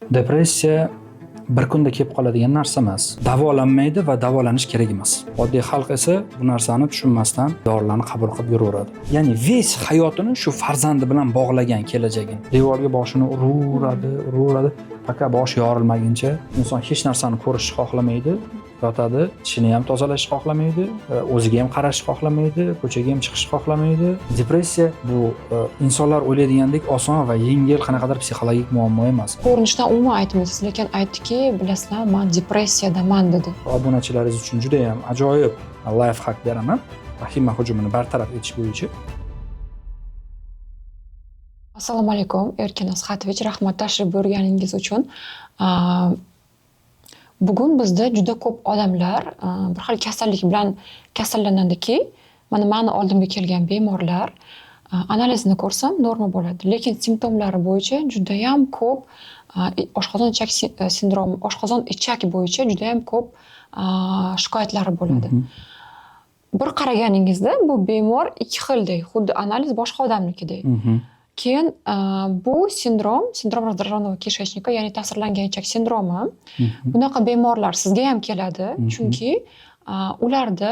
Depressiya bir kunda kelib qoladigan narsa emas. Davolanmaydi va davolanish kerak emas. Oddiy xalq esa bu narsani tushunmasdan dorilarni qabul qilib yuraveradi. Ya'ni ves hayotini shu farzandi bilan bog'lagan kelajagini. Devorga boshini uraveradi. Faqat boshi yorilmaguncha inson hech narsani ko'rishni xohlamaydi. Yotadi, tishini ham tozalashni xohlamaydi, o'ziga ham qarashni xohlamaydi, ko'chaga ham chiqishni xohlamaydi. Depressiya bu insonlar o'ylaydigandek oson va yengil qanaqadir psixologik muammo emas. Ko'rinishdan umuman aytmaysiz, lekin aytdiki, bilasizlar, men depressiyadaman dedi. Obunachilaringiz uchun juda ham ajoyib life hack beraman. Vahima hujumini bartaraf etish bo'yicha. Assalomu alaykum, Erkin Asxatovich, rahmat tashrif buyurganingiz uchun. Bugun bizda juda ko'p odamlar bir xil kasallik bilan kasallanadiki, mana meni oldimga kelgan bemorlar analizini ko'rsam norma bo'ladi, lekin simptomlari bo'yicha juda ham ko'p oshqozon ichak sindromi, oshqozon ichak bo'yicha juda ham ko'p shikoyatlari bo'ladi. Bir qaraganingizda bu bemor ikki xildek, xuddi analiz boshqa odamnikidek. Keyin bu sindrom раздраженного кишечника, ya'ni ta'sirlangan ichak sindromi. Bunaqa bemorlar sizga ham keladi, chunki ularda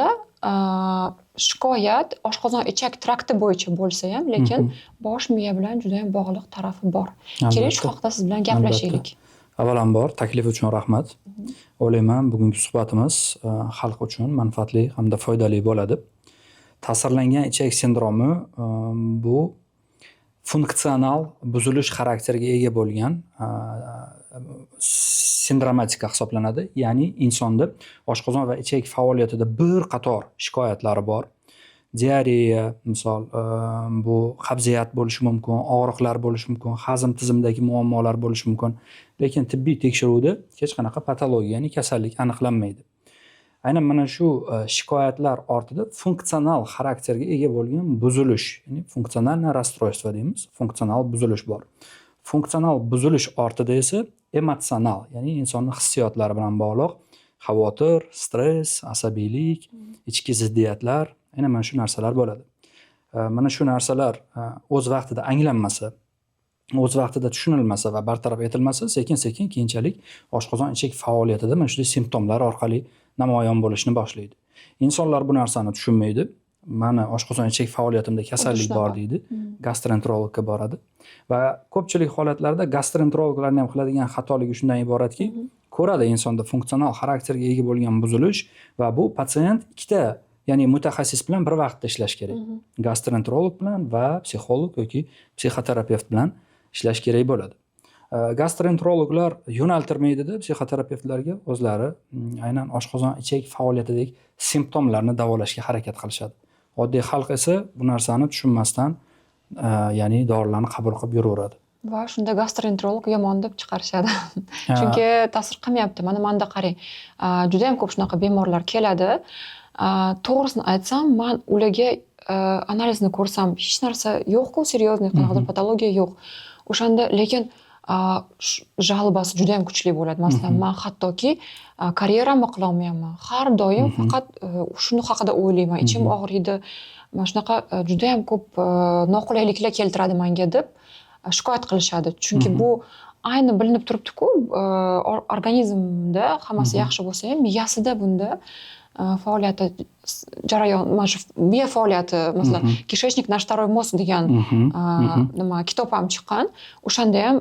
shikoyat oshqozon ichak trakti bo'yicha bo'lsa ham, lekin bosh miya bilan juda ham bog'liq tarafi bor. Keling, shu haqida siz bilan gaplashaylik. Avvalambor taklif uchun rahmat. O'ylayman, bugungi suhbatimiz xalq uchun manfaatli hamda foydali bo'ladi. Ta'sirlangan ichak sindromi bu funksional buzilish xarakteriga ega bo'lgan sindromatika hisoblanadi. Ya'ni insonda oshqozon va ichak faoliyatida bir qator shikoyatlari bor. Diareya, misol, bu qabziyat bo'lishi mumkin, og'riqlar bo'lishi mumkin, hazm tizimidagi muammolar bo'lishi mumkin. Lekin tibbiy tekshiruvda hech qanaqa patologiya, ya'ni kasallik aniqlanmaydi. Aynan mana shu shikoyatlar ortida funksional xarakterga ega bo'lgan buzilish, ya'ni funksionalniy расстройство deymiz, funksional buzilish bor. Funksional buzilish ortida esa emotsional, ya'ni insonning hissiyotlari bilan bog'liq xavotir, stress, asabiylik, ichki ziddiyatlar, aynan mana shu narsalar bo'ladi. Mana shu narsalar o'z vaqtida anglanmasa, o'z vaqtida tushunilmasa va bartaraf etilmasa, sekin-sekin keyinchalik oshqozon ichak faoliyatida mana shunday simptomlar orqali namoyon bo'lishni boshlaydi. Insonlar bu narsani tushunmaydi. Mana oshqozon ichak faoliyatimda kasallik bor deydi. Gastroenterologga boradi. Va ko'pchilik holatlarda gastroenterologlarning ham qiladigan xatoligi shundan iboratki, ko'radi insonda funksional xarakterga ega bo'lgan buzilish va bu pasiyent ikkita, ya'ni mutaxassis bilan bir vaqtda ishlash kerak. Gastroenterolog bilan va psixolog yoki psixoterapevt bilan ishlash kerak bo'ladi. Gastroenterologlar yo'naltirmaydida psixoterapevtlarga o'zlari aynan oshqozon ichak faoliyatidagi simptomlarni davolashga harakat qilishadi. Oddiy xalq esa bu narsani tushunmasdan, ya'ni dorilarni qabul qilib yuraveradi. Va shunda gastroenterolog yomon deb chiqarishadi. Chunki ta'sir qilmayapti. Mana menda qarang, juda ham ko'p shunaqa bemorlar keladi. To'g'risini aytsam, men ularga analizni ko'rsam, hech narsa yo'q-ku, seryozni qanaqadir patologiya yo'q. O'shanda lekin жалобасы juda ham kuchli bo'ladi. Masalan, men hattoki karyeramni qila olmayapman. Har doim faqat shuni haqida o'ylayman. Ichim og'riydi. Mana shunaqa juda ham ko'p noqulayliklar keltiradi menga deb shikoyat qilishadi. Chunki bu ayni bilinib turibdi-ku, organizmda hammasi yaxshi bo'lsa ham, miyasida bunda faoliyati jarayon, mana shu miya faoliyati, masalan, kишечник наш второй мозг degan nima kitob ham chiqqan. O'shanda ham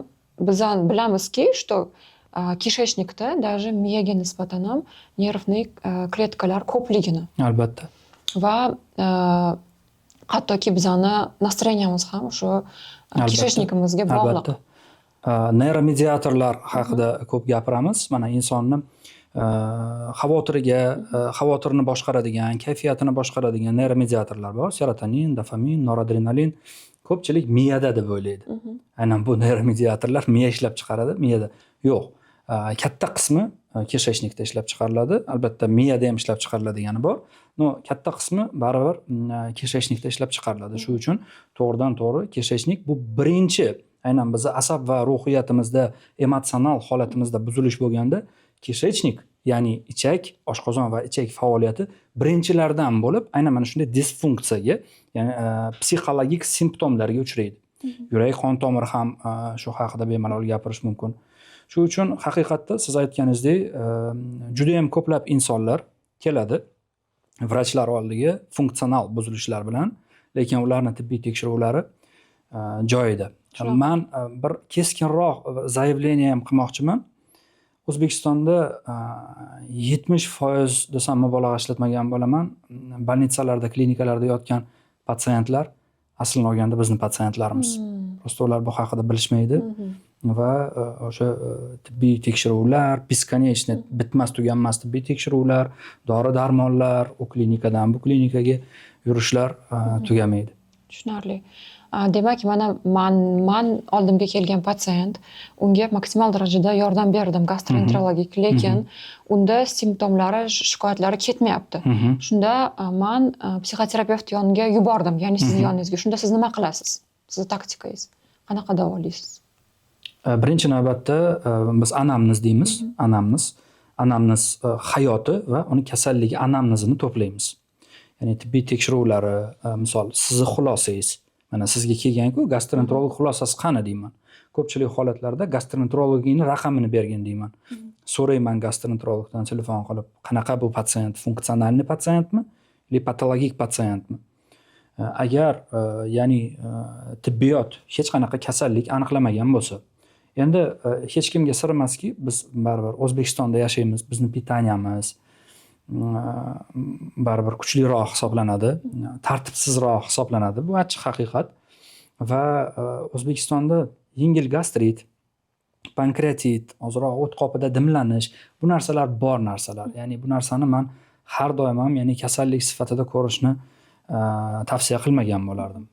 biz bilamizki, что kишечникda даже miyaga nisbatan ham nervniy kletkalar ko'pligini. Albatta. Va hattoki bizani настроениямыз ham shu kишечникimizga bog'liq. Neuromediatorlar haqida ko'p gapiramiz. Mana insonni xavotirini boshqaradigan, kayfiyatini boshqaradigan neuromediatorlar bor. Serotonin, dopamin, noradrenalin. Ko'pchilik miyada deb o'ylaydi. Aynan bu neuromediatorlar miya ishlab chiqaradi, miyada yo'q. Katta qismi kишечникda ishlab chiqariladi. Albatta miyada ham ishlab chiqariladi degani bor. No, katta qismi baribir kишечникda ishlab chiqariladi. Shu uchun to'g'ridan to'g'ri kишечник bu birinchi, aynan bizning asab va ruhiyatimizda, emotsional holatimizda buzilish bo'lganda kишечник, ya'ni ichak, oshqozon va ichak faoliyati birinchilardan bo'lib, aynan mana shunday disfunksiyaga, ya'ni psixologik simptomlarga uchraydi. Yurak qon tomiri ham shu haqida bemalol gapirish mumkin. Shuning uchun haqiqatda siz aytganingizdek, juda ham ko'plab insonlar keladi vrachlar oldiga funksional buzilishlar bilan, lekin ularni tibbiy tekshiruvlari joyida. Man bir keskinroq zaявление ham qilmoqchiman. O'zbekistonda 70% desam mubolag'a ishlatmagan bo'laman, bolnitsalarda, klinikalarda yotgan patsientlar aslini olganda bizning patsientlarimiz. Prosta ular bu haqida bilishmaydi va o'sha tibbiy tekshiruvlar, бесконечный bitmas tuganmas tibbiy tekshiruvlar, dori-darmonlar, u klinikadan bu klinikaga yurishlar tugamaydi. Tushunarli. Demak, man oldimga kelgan patsient, unga maksimal darajada yordam berdim gastroenterologik, lekin unda simptomlari, shikoyatlari ketmayapti. Shunda man psixoterapevt yoniga yubordim, ya'ni sizni yoningizga. Shunda siz nima qilasiz? Sizni taktikangiz qanaqa davolaysiz? Birinchi navbatda biz anamniz deymiz. Anamniz hayoti va uni kasalligi anamnizini to'playmiz. Ya'ni tibbiy tekshiruvlari, misol sizni xulosangiz, mana sizga kelgan-ku, gastroenterolog xulosasi qani deyman. Ko'pchilik holatlarda gastroenterologning raqamini bergin deyman. So'rayman gastroenterologdan telefon qilib, qanaqa bu patsient, funksionalniy patsientmi yoki patologik patsientmi? Agar ya'ni tibbiyot hech qanaqa kasallik aniqlamagan bo'lsa, endi hech kimga sir emaski, biz baribir O'zbekistonda yashaymiz, bizning pitaniyamiz baribir kuchliroq hisoblanadi, tartibsizroq hisoblanadi. Bu achchiq haqiqat. Va O'zbekistonda yengil gastrit, pankreatit, ozroq o't qopida dimlanish, bu narsalar bor narsalar. Ya'ni bu narsani men har doim ham ya'ni kasallik sifatida ko'rishni tavsiya qilmagan bo'lardim.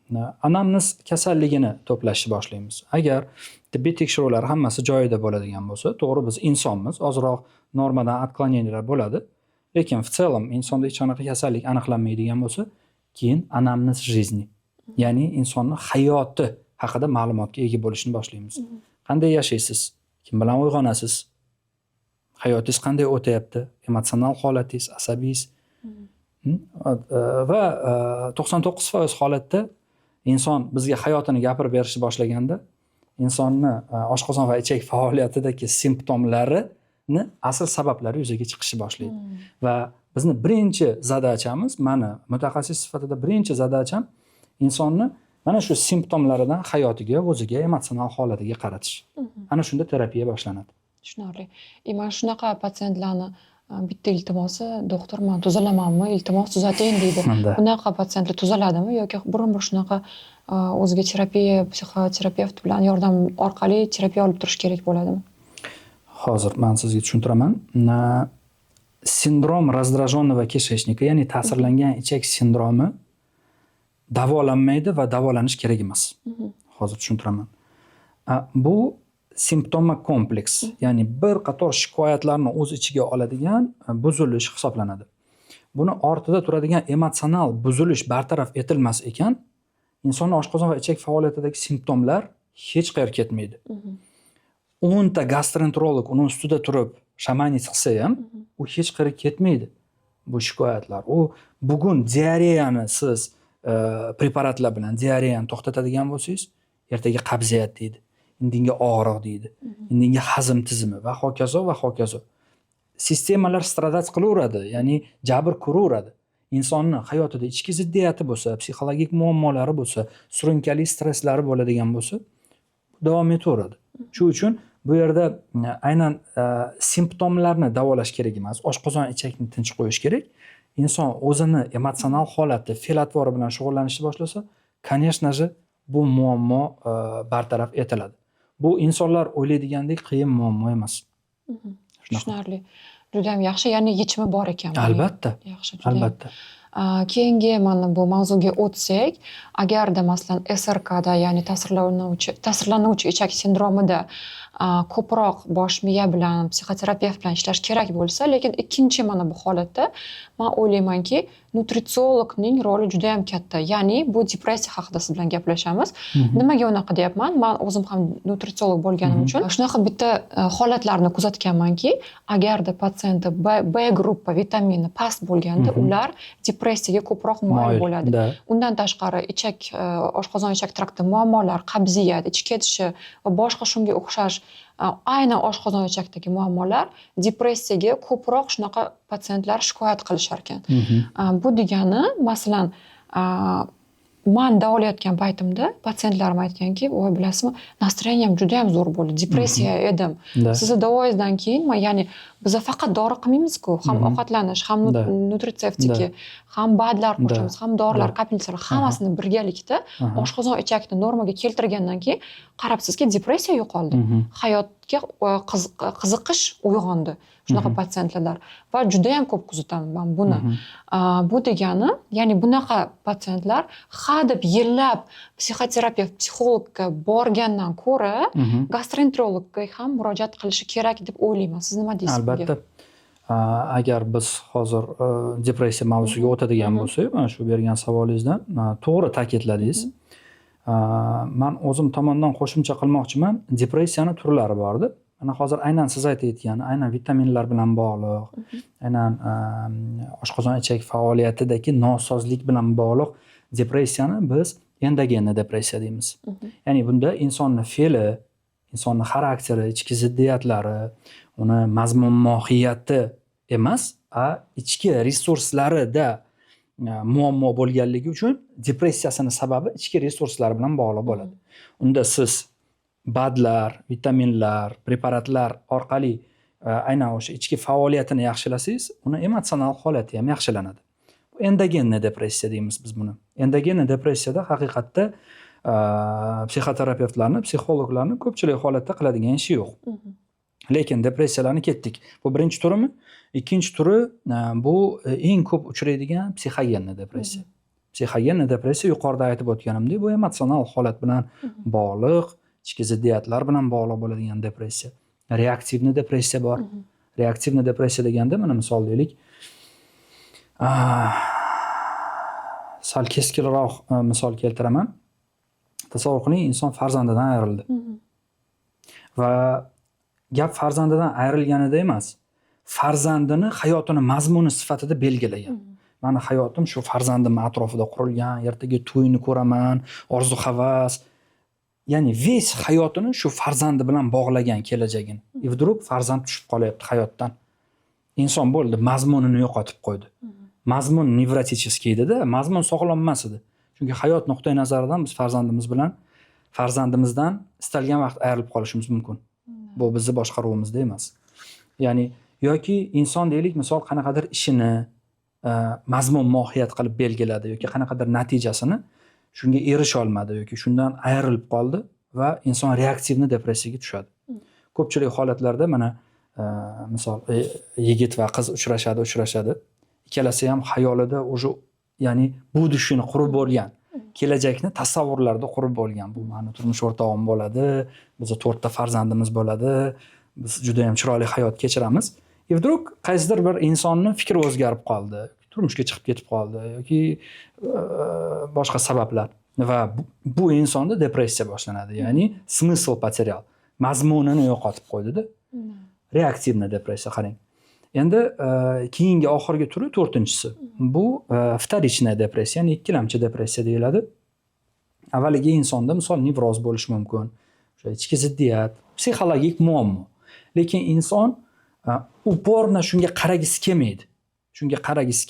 Anamniz kasalligini to'plashni boshlaymiz. Agar tibbiy tekshiruvlar hammasi joyida bo'ladigan bo'lsa, to'g'ri biz insonmiz, ozroq normadan отклонениyalar bo'ladi. Lekin в целом insonda hech qanaqa kasallik aniqlanmaydigan bo'lsa, keyin anamniz жизни, ya'ni insonning hayoti haqida ma'lumotga ega bo'lishni boshlaymiz. Qanday yashaysiz? Kim bilan uyg'onasiz? Hayotingiz qanday o'tayapti? Emotsional holatingiz, asabiyingiz. Va 99% holatda inson bizga hayotini gapirib berishni boshlaganda, insonni oshqozon va ichak faoliyatidagi simptomlarini asl sabablari yuzaga chiqishni boshlaydi. Va bizni birinchi zadachamiz, mani mutaxassis sifatida birinchi zadacham insonni mana shu simptomlaridan hayotiga, o'ziga, emotsional holatiga qaratish. Ana shunda terapiya boshlanadi. Tushunarli. Mana shunaqa patsientlarni bitta iltimosi, doktor, men tuzalamanmi, iltimos tuzating deydi. Bunaqa patsientlar tuzaladimi yoki bir shunaqa o'ziga terapiya, psixoterapevt bilan yordam orqali terapiya olib turish kerak bo'ladimi? Hozir men sizga tushuntiraman. Sindrom раздраженного кишечника, ya'ni ta'sirlangan ichak sindromi davolanmaydi va davolanish kerak emas. Hozir tushuntiraman. Bu simptoma kompleks, ya'ni bir qator shikoyatlarni o'z ichiga oladigan buzilish hisoblanadi. Buni ortida turadigan emotsional buzilish bartaraf etilmas ekan, insonning oshqozon va ichak faoliyatidagi simptomlar hech qayerga ketmaydi. 10 ta gastroenterolog uning ustida turib shamanist qilsa ham, u hech qayerga ketmaydi. Bu shikoyatlar. U bugun diareyani siz preparatlar bilan diareyani to'xtatadigan bo'lsangiz, ertaga qabziyat deydi. Indinga og'riq deydi. Indinga hazm tizimi va hokazo va hokazo. Sistemalar stradat qilaveradi, ya'ni jabr ko'raveradi. Insonning hayotida ichki ziddiyati bo'lsa, psixologik muammolari bo'lsa, surunkali stresslari bo'ladigan bo'lsa, davom etaveradi. Shuning uchun bu yerda aynan simptomlarni davolash kerak emas, oshqozon ichakni tinch qo'yish kerak. Inson o'zini emotsional holati, fe'l-atvori bilan shug'ullanishni boshlasa, конечно же, bu muammo bartaraf etiladi. Bu insonlar o'ylaydigandek qiyin muammo emas. Tushunarli. Juda ham yaxshi, ya'ni yechimi bor ekan. Albatta. Yaxshi, albatta. Keyingi mana bu mavzuga o'tsak, agarda masalan SRK da, ya'ni ta'sirlanuvchi ichak sindromida ko'proq bosh miya bilan, psixoterapevt bilan ishlash kerak bo'lsa, lekin ikkinchi mana bu holatda men o'ylaymanki, nutritsiologning roli juda ham katta. Ya'ni bu depressiya haqida siz bilan gaplashamiz. Nimaga unaqa deyapman? Men o'zim ham nutritsiolog bo'lganim uchun shunaqa bitta holatlarni kuzatganmanki, agarda patsiyentda B gruppa vitamini past bo'lganda, ular depressiyaga ko'proq moyil bo'ladi. Undan tashqari oshqozon ichak trakti muammolar, qabziyat, ichib ketishi va boshqa shunga o'xshash aynan oshqozon ichakdagi muammolar depressiyaga ko'proq shunaqa patsientlar shikoyat qilishar ekan. Bu degani, masalan, man davolayotgan paytimda patsientlarim aytganki, voy bilasizmi, настроением juda ham zo'r bo'ldi, depressiya edim. Sizni davoyingizdan keyin ya'ni biz faqat dori qilmaymiz-ku, ham ovqatlanish, ham nutritseptiki, ham badlar qo'shamiz, ham dorilar, kapelsiyalar, hammasini birgalikda oshqozon ichakni normaga keltirgandan keyin qarabsizki, depressiya yo'qoldi. Hayotga qiziqish uyg'ondi. Shunaqa patsientlar va juda ham ko'p kuzataman buni. Bu degani, ya'ni bunaqa patsientlar deb yillab psixoterapevt, psixologga borgandan ko'ra gastroenterologga ham murojaat qilishi kerak deb o'ylayman. Siz nima deysiz? Albatta. Agar biz hozir depressiya mavzusiga o'tadigan bo'lsak, mana shu bergan savolingizdan to'g'ri ta'kidladingiz. Men o'zim tomonidan qo'shimcha qilmoqchiman, depressiyani turlari bordi. Mana hozir aynan siz aytayotgan, aynan vitaminlar bilan bog'liq, aynan oshqozon ichak faoliyatidagi nosozlik bilan bog'liq depressiyani biz endogenni depressiya deymiz. Ya'ni bunda insonning fe'li, insonning xarakteri, ichki ziddiyatlari, uni mazmun mohiyati emas, ichki resurslarida muammo bo'lganligi uchun depressiyasini sababi ichki resurslar bilan bog'liq bo'ladi. Unda siz badlar, vitaminlar, preparatlar orqali aynan o'sha ichki faoliyatini yaxshilasangiz, uni emotsional holati ham yaxshilanadi. Bu endogenni depressiya deymiz biz buni. Endogenni depressiyada haqiqatda psixoterapevtlarni, psixologlarni ko'pchilik holatda qiladigan ishi yo'q. Lekin depressiyalarni ketdik. Bu birinchi turimi? Ikkinchi turi bu eng ko'p uchraydigan psixogenni depressiya. Psixogenni depressiya yuqorida aytib o'tganimdek, bu emotsional holat bilan bog'liq, ichki ziddiyatlar bilan bog'liq bo'ladigan depressiya. Reaktivni depressiya bor. Reaktivni depressiya deganda, mana misol deylik, sal keskinroq misol keltiraman. Tasavvur qiling, inson farzandidan ayrildi. Va gap farzandidan ayrilganida emas, farzandini hayotini mazmuni sifatida belgilagan. Mani hayotim shu farzandim atrofida qurilgan, ertaga to'yini ko'raman, orzu-havas, ya'ni ves hayotini shu farzandi bilan bog'lagan kelajagini. Vdrug farzand tushib qolyapti hayotdan. Inson bo'ldi, mazmunini yo'qotib qo'ydi. Mazmun nevroticheskiy edi-da, mazmun sog'lom emas edi. Chunki hayot nuqtai nazaridan biz farzandimizdan istalgan vaqt ayrilib qolishimiz mumkin. Bu bizni boshqaruvimizda emas. Ya'ni yoki inson deylik, misol qanaqadir ishini mazmun mohiyat qilib belgiladi yoki qanaqadir natijasini shunga erisha olmadi yoki shundan ayrilib qoldi va inson reaktivni depressiyaga tushadi. Ko'pchilik holatlarda mana misol yigit va qiz uchrashadi. Ikkalasi ham xayolida o'sha, ya'ni budishini qurib bo'lgan, kelajakni tasavvurlarda qurib bo'lgan. Bu meni turmush o'rtog'im bo'ladi, bizga 4 ta farzandimiz bo'ladi, biz juda ham chiroyli hayot kechiramiz. Vdrug qaysidir bir insonning fikri o'zgarib qoldi, turmushga chiqib ketib qoldi yoki boshqa sabablar va bu insonda depressiya boshlanadi. Ya'ni smysl poteryal, mazmunini yo'qotib qo'ydi-da. Reaktivni depressiya qarang. Endi keyingi oxirgi turi 4-inchisi. Bu vtorichniy depressiya, ya'ni ikkilamchi depressiya deyiladi. Avvaliga insonda misol nevroz bo'lishi mumkin, o'sha ichki ziddiyat, psixologik muammo. Lekin inson uporna shunga qaragisi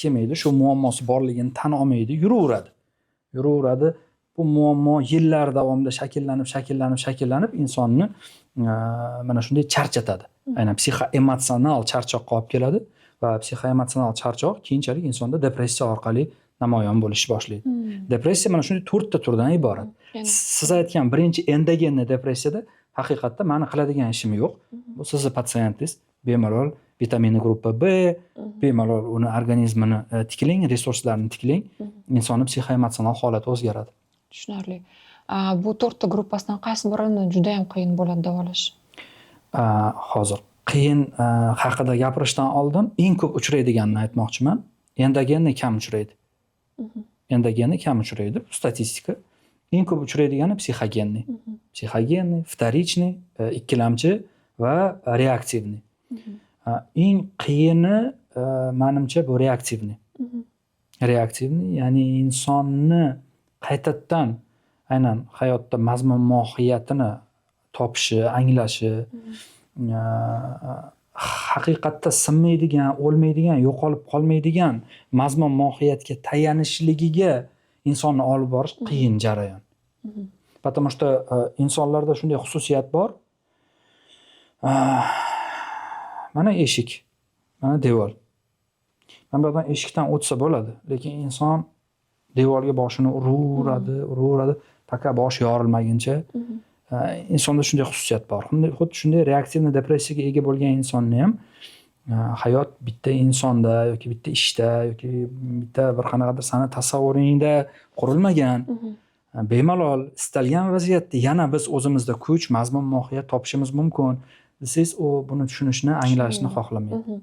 kelmaydi. Shu muammosi borligini tan olmaydi, yuraveradi. Bu muammo yillar davomida shakllanib insonni mana shunday charchatadi. Aynan psixoemotsional charchoqqa olib keladi va psixoemotsional charchoq keyinchalik insonda depressiya orqali namoyon bo'lishni boshlaydi. Depressiya mana shunday 4 ta turdan iborat. Siz aytgan birinchi endogenni depressiyada haqiqatda meni qiladigan ishim yo'q. Bu sizni patsientingiz, bemalol vitamini gruppa B, bemalol uni organizmini tiklang, resurslarini tiklang, insonning psixoemotsional holati o'zgaradi. Tushunarli. Bu 4 ta gruppasidan qaysi birini juda ham qiyin bo'ladi davolash? Hozir qiyin haqida gapirishdan oldin eng ko'p uchraydiganini aytmoqchiman. Endogenni kam uchraydi. Bu statistika. Eng ko'p uchraydigani psixogenni, vtorichniy, ikkilamchi va reaktivni. Eng qiyini menimcha bu reaktivni. Ya'ni insonni qaytadan aynan hayotda mazmun mohiyatini topishi, anglashi, haqiqatda sinmaydigan, o'lmaydigan, yo'qolib qolmaydigan mazmun mohiyatga tayanishligiga insonni olib borish qiyin jarayon. Потому что insonlarda shunday xususiyat bor. Mana eshik, mana devor. Mana bu yerdan eshikdan o'tsa bo'ladi, lekin inson devorga boshini uraveradi, taka bosh yorilmaguncha. Insonda shunday xususiyat bor. Xuddi shunday reaktivniy depressiyaga ega bo'lgan insonni ham hayot bitta insonda yoki bitta ishda yoki bitta bir qanaqadir sani tasavvuringda qurilmagan. Bemalol istalgan vaziyatda yana biz o'zimizda kuch, mazmun, mohiyat topishimiz mumkin. Siz buni tushunishni, anglashni xohlamaydi.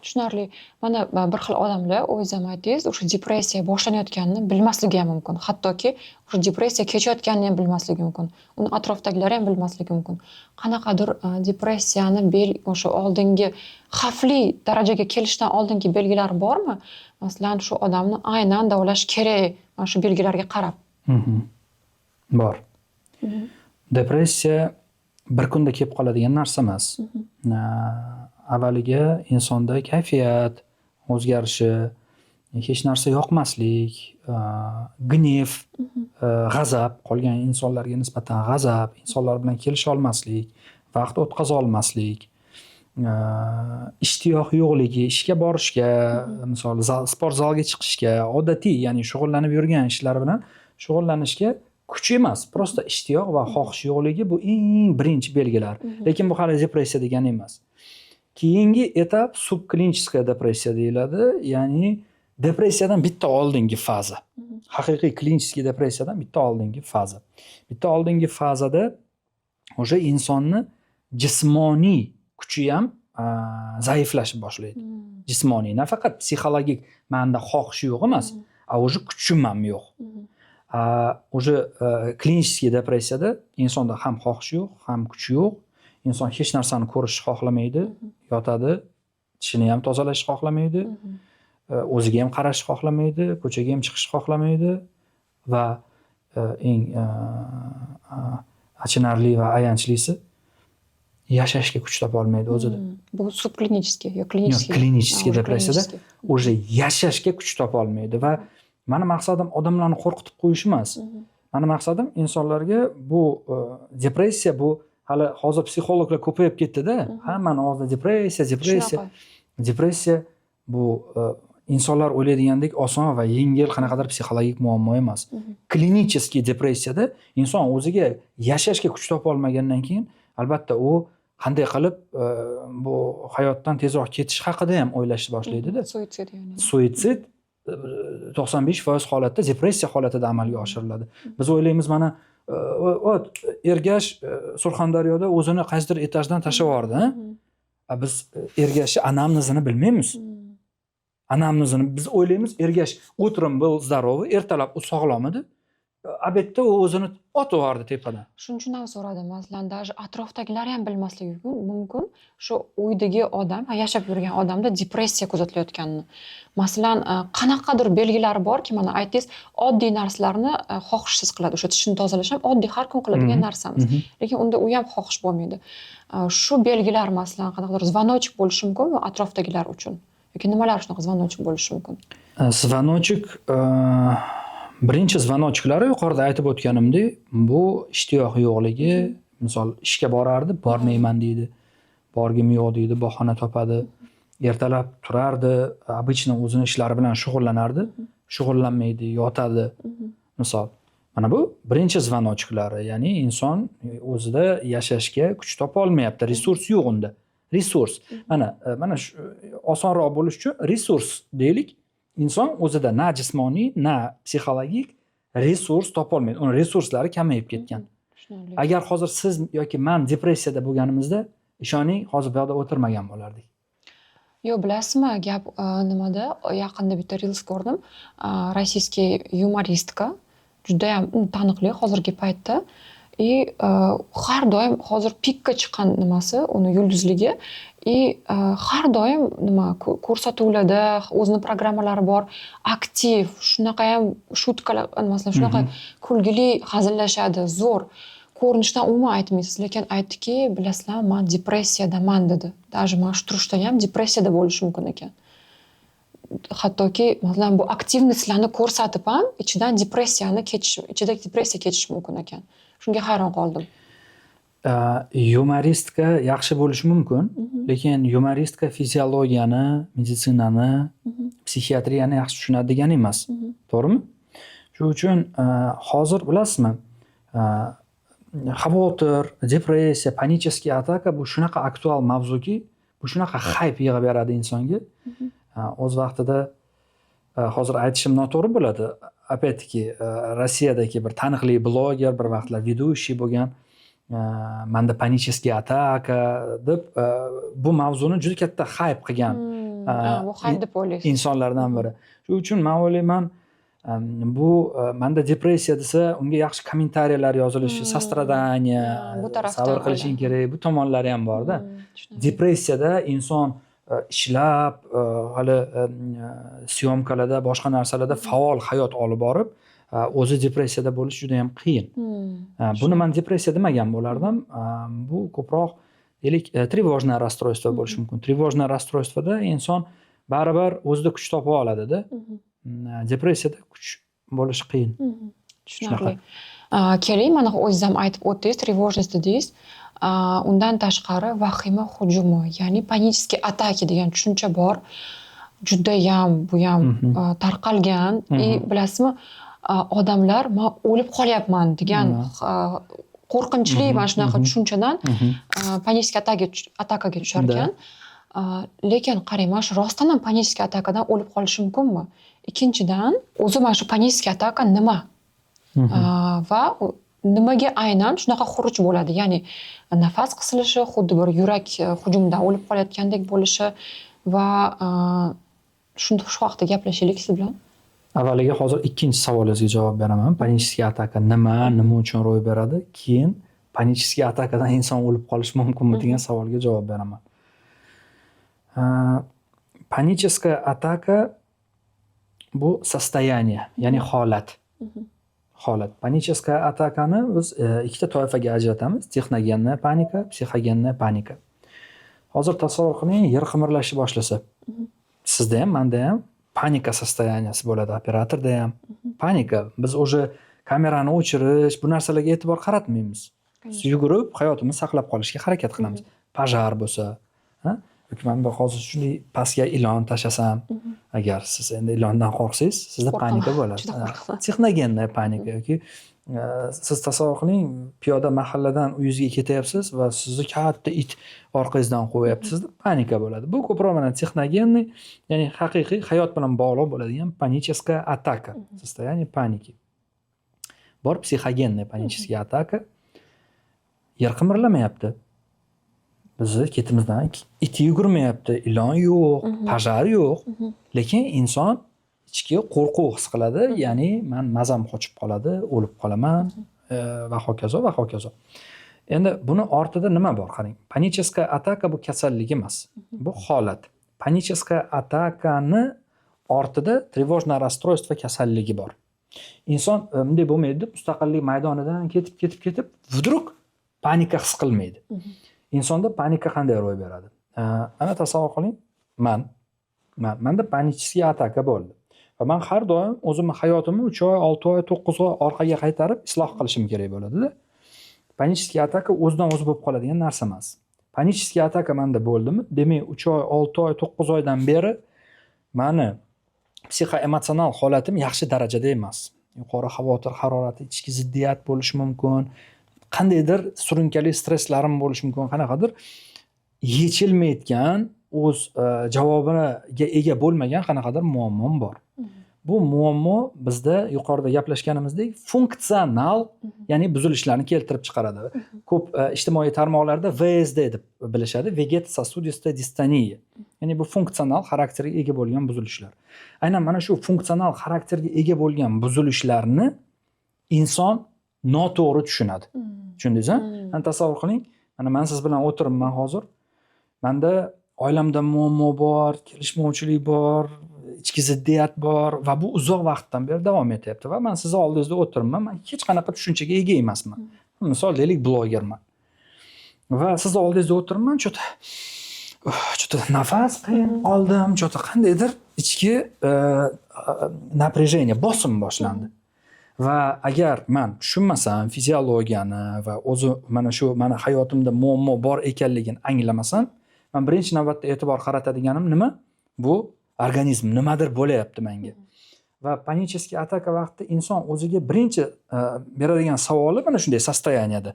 Tushunarli. Mana bir xil odamlar o'zim aytdingiz, o'sha depressiya boshlanayotganini bilmasligi ham mumkin. Hattoki o'sha depressiya kechayotganini ham bilmasligi mumkin. Uni atrofdagilar ham bilmasligi mumkin. Qanaqadir depressiyani o'sha oldingi xavfli darajaga kelishdan oldingi belgilari bormi? Masalan, shu odamni aynan davolash kerak, mana shu belgilarga qarab. Bor. Depressiya bir kunda kelib qoladigan narsa emas. Avvaliga insonda kayfiyat o'zgarishi, hech narsa yoqmaslik, gnev, g'azab, qolgan insonlarga nisbatan g'azab, insonlar bilan kelisha olmaslik, vaqt o'tkaza olmaslik, ishtiyoq yo'qligi, ishga borishga, misol sport zaliga chiqishga, odatiy, ya'ni shug'ullanib yurgan ishlar bilan shug'ullanishga kuch emas, prosta ishtiyoq va xohish yo'qligi bu eng birinchi belgilar. Lekin bu hali depressiya degani emas. Keyingi etap subklinическая depressiya deyiladi, ya'ni depressiyadan bitta oldingi faza. Haqiqiy klinический depressiyadan bitta oldingi faza. Bitta oldingi fazada o'sha insonni jismoniy kuchi ham zaiflashib boshlaydi. Jismoniy, nafaqat psixologik ma'noda xohish yo'q emas, o'sha kuchim ham yo'q. O'sha klinik depressiyada insonda ham xohish yo'q, ham kuch yo'q. Inson hech narsani ko'rishni xohlamaydi, yotadi, tishini ham tozalashni xohlamaydi, o'ziga ham qarashni xohlamaydi, ko'chaga ham chiqishni xohlamaydi va eng achinarli va ayanchlisi yashashga kuch topa olmaydi o'zida. Bu subklinический yo klinik depressiyada o'sha yashashga kuch topa olmaydi va mani maqsadim odamlarni qo'rqitib qo'yish emas. Mani maqsadim insonlarga bu depressiya bu hali hozir psixologlar ko'payib ketdi-da. Hammani og'zida depressiya. Depressiya bu insonlar o'ylaydigandek oson va yengil qanaqadir psixologik muammo emas. Klinik depressiyada inson o'ziga yashashga kuch topa olmagandan keyin albatta u qanday qilib bu hayotdan tezroq ketish haqida ham o'ylashni boshlaydi-da. Suitsid 95% holatda depressiya holatida amalga oshiriladi. Biz o'ylaymiz mana Ergash Surxondaryoda o'zini qaysidir etajdan tashlab yubordi. Biz Ergashni anamnezini bilmaymiz. Anamnezini biz o'ylaymiz Ergash утром был здоровый, ertalab u sog'lom edi. Obedda u o'zini otib yubordi tepadan. Shuning uchun ham so'radim. Masalan, даже atrofdagilar ham bilmasligi mumkin. Shu uydagi odam, yashab yurgan odamda depressiya kuzatilayotganini. Masalan, qanaqadir belgilari borki, mana aytdingiz, oddiy narsalarni xohishsiz qiladi. O'sha tishini tozalash ham oddiy har kun qiladigan narsamiz. Lekin unda u ham xohish bo'lmaydi. Shu belgilar masalan qanaqadir zvonочек bo'lishi mumkinmi atrofdagilar uchun? Yoki nimalar shunaqa zvonочек bo'lishi mumkin? Zvonочек birinchi zvonочклari yuqorida aytib o'tganimdek, bu ishtiyoq yo'qligi, misol ishga borardi, bormayman deydi. Borgim yo'q deydi, bahona topadi. Ertalab turardi, обычно o'zini ishlari bilan shug'ullanardi, shug'ullanmaydi, yotadi. Misol, mana bu birinchi zvonочклari, ya'ni inson o'zida yashashga kuch topa olmayapti, resurs yo'q unda. Resurs. Mana shu osonroq bo'lish uchun resurs deylik. Inson o'zida na jismoniy, na psixologik resurs topa olmaydi. Uning resurslari kamayib ketgan. Agar hozir siz yoki men depressiyada bo'lganimizda, ishoning, hozir bu yerda o'tirmagan bo'lardik. Yo'q, bilasizmi, gap nimada? Yaqinda bitta reels ko'rdim. Rossiyskiy yumoristka, juda ham taniqli hozirgi paytda. Har doim hozir pikka chiqqan nimasi, uni yulduzligi har doim nima ko'rsatuvlarda o'zini programmalari bor, aktiv, shunaqa ham shutkalar, masalan, shunaqa kulgili hazillashadi, zo'r. ko'rinishdan umuman aytmaysiz, lekin aytdiki, bilasizlar, man depressiyadaman dedi. Даже mana shu turishda ham depressiyada bo'lishi mumkin ekan. Hattoki masalan bu aktivnostlarni ko'rsatib ham ichidagi depressiya ketishi mumkin ekan. Shunga hayron qoldim. Yumoristka yaxshi bo'lishi mumkin, lekin yumoristka fiziologiyani, meditsinani, psixiatriyani yaxshi tushunadi degani emas. To'g'rimi? Shuning uchun hozir bilasizmi, xavotir, depressiya, panicheskiy ataka bu shunaqa aktual mavzuki, bu shunaqa hayp yig'ib beradi insonga. O'z vaqtida hozir aytishim noto'g'ri bo'ladi. Опять-таки, Rossiyadagi bir taniqli bloger bir vaqtlar ведущий bo'lgan, menda panicheskiy ataka deb bu mavzuni juda katta hayp qilgan Bu hayp deb o'ylaysiz. insonlardan biri. Shuning uchun men o'ylayman, bu menda depressiya desa, unga yaxshi kommentariyalar yozilishi, sostradaniya, Bu tarafdan sabr qilishing kerak, bu tomonlari ham bor-da. Depressiyada inson ishlab, hali syomkalarda, boshqa narsalarda faol hayot olib borib, o'zi depressiyada bo'lish juda ham qiyin. Buni men depressiya demagan bo'lardim. Bu ko'proq deylik trevojное расстройство bo'lishi mumkin. Trevojное расстройствоda inson baribir o'zida kuch topa oladi-da. Depressiyada kuch bo'lishi qiyin. Tushunarli. Keling, mana o'zingiz ham aytib o'tdingiz, trevojность dedingiz. Undan tashqari vahima hujumi, ya'ni panicheskiy ataka degan tushuncha bor. Judayam bu ham tarqalgan. Bilasizmi, odamlar men o'lib qolyapman degan qo'rqinchli mana shunaqa tushunchadan panicheskiy atakaga tushar ekan. Lekin qarang, mana shu rostdan ham panicheskiy atakadan o'lib qolishi mumkinmi? Ikkinchidan, o'zi mana shu panicheskiy ataka nima? Va nimaga aynan shunaqa xuruj bo'ladi? Ya'ni nafas qisilishi, xuddi bir yurak hujumidan o'lib qolayotgandek bo'lishi va shu haqida gaplashaylik siz bilan. Avvaliga hozir ikkinchi savolingizga javob beraman. Panicheskiy ataka nima uchun ro'y beradi? Keyin panicheskiy atakadan inson o'lib qolishi mumkinmi degan savolga javob beraman. Panicheskiy ataka bu состояние, ya'ni holat. Holat. Panicheskiy atakani biz ikkita toifaga ajratamiz: texnogenniy panika, psixogenniy panika. Hozir tasavvur qiling, yer qimirlashni boshlasa, sizda ham, menda ham panika состоянияsi bo'ladi, operatorda ham. Panika. Biz уже kamerani o'chirish, bu narsalarga e'tibor qaratmaymiz. Yugurib hayotimizni saqlab qolishga harakat qilamiz. Pojar bo'lsa, yoki men hozir shunday pastga ilon tashlasam, agar siz endi ilondan qo'rqsangiz, sizda panika bo'ladi. Texnogenniy panika yoki siz tasavvur qiling, piyoda mahalladan uyingizga ketyapsiz va sizni katta it orqangizdan qo'yapti, sizda panika bo'ladi. Bu ko'proq mana texnogenniy, ya'ni haqiqiy hayot bilan bog'liq bo'ladigan panicheskiy ataka, состояние paniki. Bor psixogenniy panicheskiy ataka. Yer qimirlamayapti. Bizni ketimizdan it yugurmayapti, ilon yo'q, pojar yo'q, lekin inson ichki qo'rquv his qiladi, ya'ni men mazam qochib qoladi, o'lib qolaman va hokazo va hokazo. Endi buni ortida nima bor? Qarang, panicheskiy ataka bu kasallik emas. Bu holat. Panicheskiy atakani ortida trevojное расстройство kasalligi bor. Inson bunday bo'lmaydi, mustaqillik maydonidan ketib, vudruk panika his qilmaydi. Insonda panika qanday ro'y beradi? Ana tasavvur qiling, menda panicheskiy ataka bo'ldi. Va men har doim o'zimni hayotimni 3 oy, 6 oy, 9 oy orqaga qaytarib isloh qilishim kerak bo'ladi-da. Panicheskiy ataka o'zidan o'zi bo'lib qoladigan narsa emas. Panicheskiy ataka menda bo'ldimi? Demak, 3 oy, 6 oy, 9 oydan beri meni psixoemotsional holatim yaxshi darajada emas. Yuqori xavotir harorati, ichki ziddiyat bo'lishi mumkin. Qandaydir surunkali stresslarim bo'lishi mumkin, qanaqadir yechilmayotgan, o'z javobiga ega bo'lmagan qanaqadir muammom bor. Bu muammo bizda yuqorida gaplashganimizdek funksional, ya'ni buzilishlarni keltirib chiqaradi. Ko'p ijtimoiy tarmoqlarda VSD deb bilishadi, vegeto-sosudistая distoniya. Ya'ni bu funksional xarakterga ega bo'lgan buzilishlar. Aynan mana shu funksional xarakterga ega bo'lgan buzilishlarni inson noto'g'ri tushunadi. Tushundingiz-a? Tasavvur qiling, mana men siz bilan o'tiribman hozir. Menda oilamda muammo bor, kelishmovchilik bor, ichki ziddiyat bor va bu uzoq vaqtdan beri davom etyapti va men siz oldingizda o'tiribman. Men hech qanaqa tushunchaga ega emasman. misol deylik blogerman va sizni oldingizda o'tiribman, cho'ta nafas qiyin oldim, cho'ta qandaydir ichki напряжение, bosim boshlandi. Va agar men tushunmasam fiziologiyani va o'zi mana shu mani hayotimda muammo bor ekanligini anglamasam, men birinchi navbatda e'tibor qaratadiganim nima? Bu organizm nimadir bo'layapti menga. Va panichеский ataka vaqtida inson o'ziga birinchi beradigan savoli mana shunday состоянияda.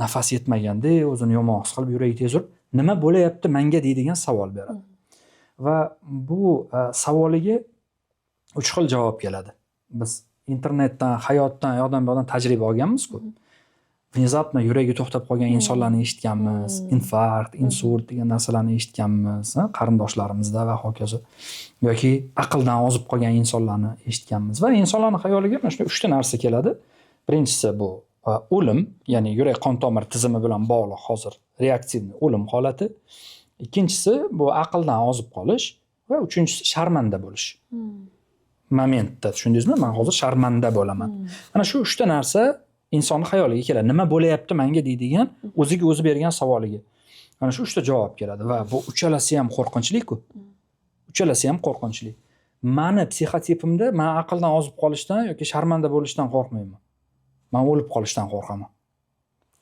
Nafas yetmaganda, o'zini yomon his qilib, yuragi tez urib, nima bo'layapti menga deydigan savol beradi. Va bu savoliga 3 xil javob keladi. Biz internetdan, hayotdan, yoqdan-bu-yoqdan tajriba olganmiz-ku. Внезапно yuragi to'xtab qolgan insonlarni eshitganmiz, infarkt, insult degan narsalarni eshitganmiz, qarindoshlarimizda va hokazo. Yoki aqldan ozib qolgan insonlarni eshitganmiz va insonlarning xayoliga mana shunday 3 ta narsa keladi. Birinchisi bu o'lim, ya'ni yurak qon tomir tizimi bilan bog'liq hozir reaktivni o'lim holati. Ikkinchisi bu aqldan ozib qolish va uchinchisi sharmanda bo'lish. Momentda tushundingizmi? Men hozir sharmanda bo'laman. Mana shu 3 ta narsa insonning xayoliga keladi. Nima bo'layapti menga deydigan o'ziga o'zi bergan savoliga. Mana shu 3 ta javob keladi va bu uchalasi ham qo'rqinchli-ku. Uchalasi ham qo'rqinchli. Mani psixotipimda men aqldan ozib qolishdan yoki sharmanda bo'lishdan qo'rqmayman. Men o'lib qolishdan qo'rqaman.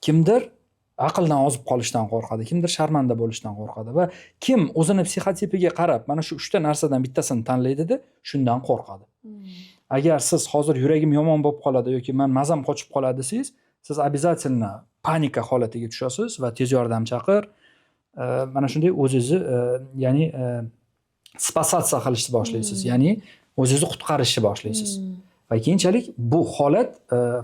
Kimdir aqldan ozib qolishdan qo'rqadi, kimdir sharmanda bo'lishdan qo'rqadi va kim o'zini psixotipiga qarab mana shu 3 ta narsadan bittasini tanlaydi-da, shundan qo'rqadi. Agar siz hozir yuragim yomon bo'lib qoladi yoki men mazam qochib qoladi desangiz, siz обязательно panika holatiga tushasiz va tez yordam chaqir, mana shunday o'zingizni ya'ni spasatsiya qilishni boshlaysiz, ya'ni o'zingizni qutqarishni boshlaysiz. Va keyinchalik bu holat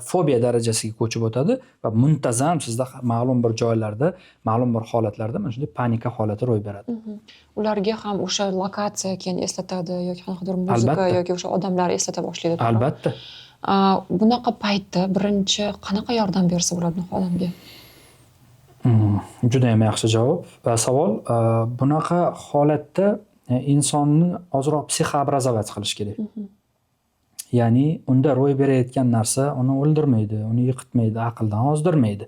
fobiya darajasiga ko'chib o'tadi va muntazam sizda ma'lum bir joylarda, ma'lum bir holatlarda mana shunday panika holati ro'y beradi. Ularga ham o'sha lokatsiya keyin eslatadi yoki qanaqadir muzika yoki o'sha odamlar eslata boshlaydi. Albatta. Bunaqa paytda birinchi qanaqa yordam bersa bo'ladi odamga? Juda ham yaxshi javob va savol. Bunaqa holatda insonni ozroq psixoobrazovat qilish kerak. Ya'ni unda ro'y berayotgan narsa uni o'ldirmaydi, uni yiqitmaydi, aqldan ozdirmaydi.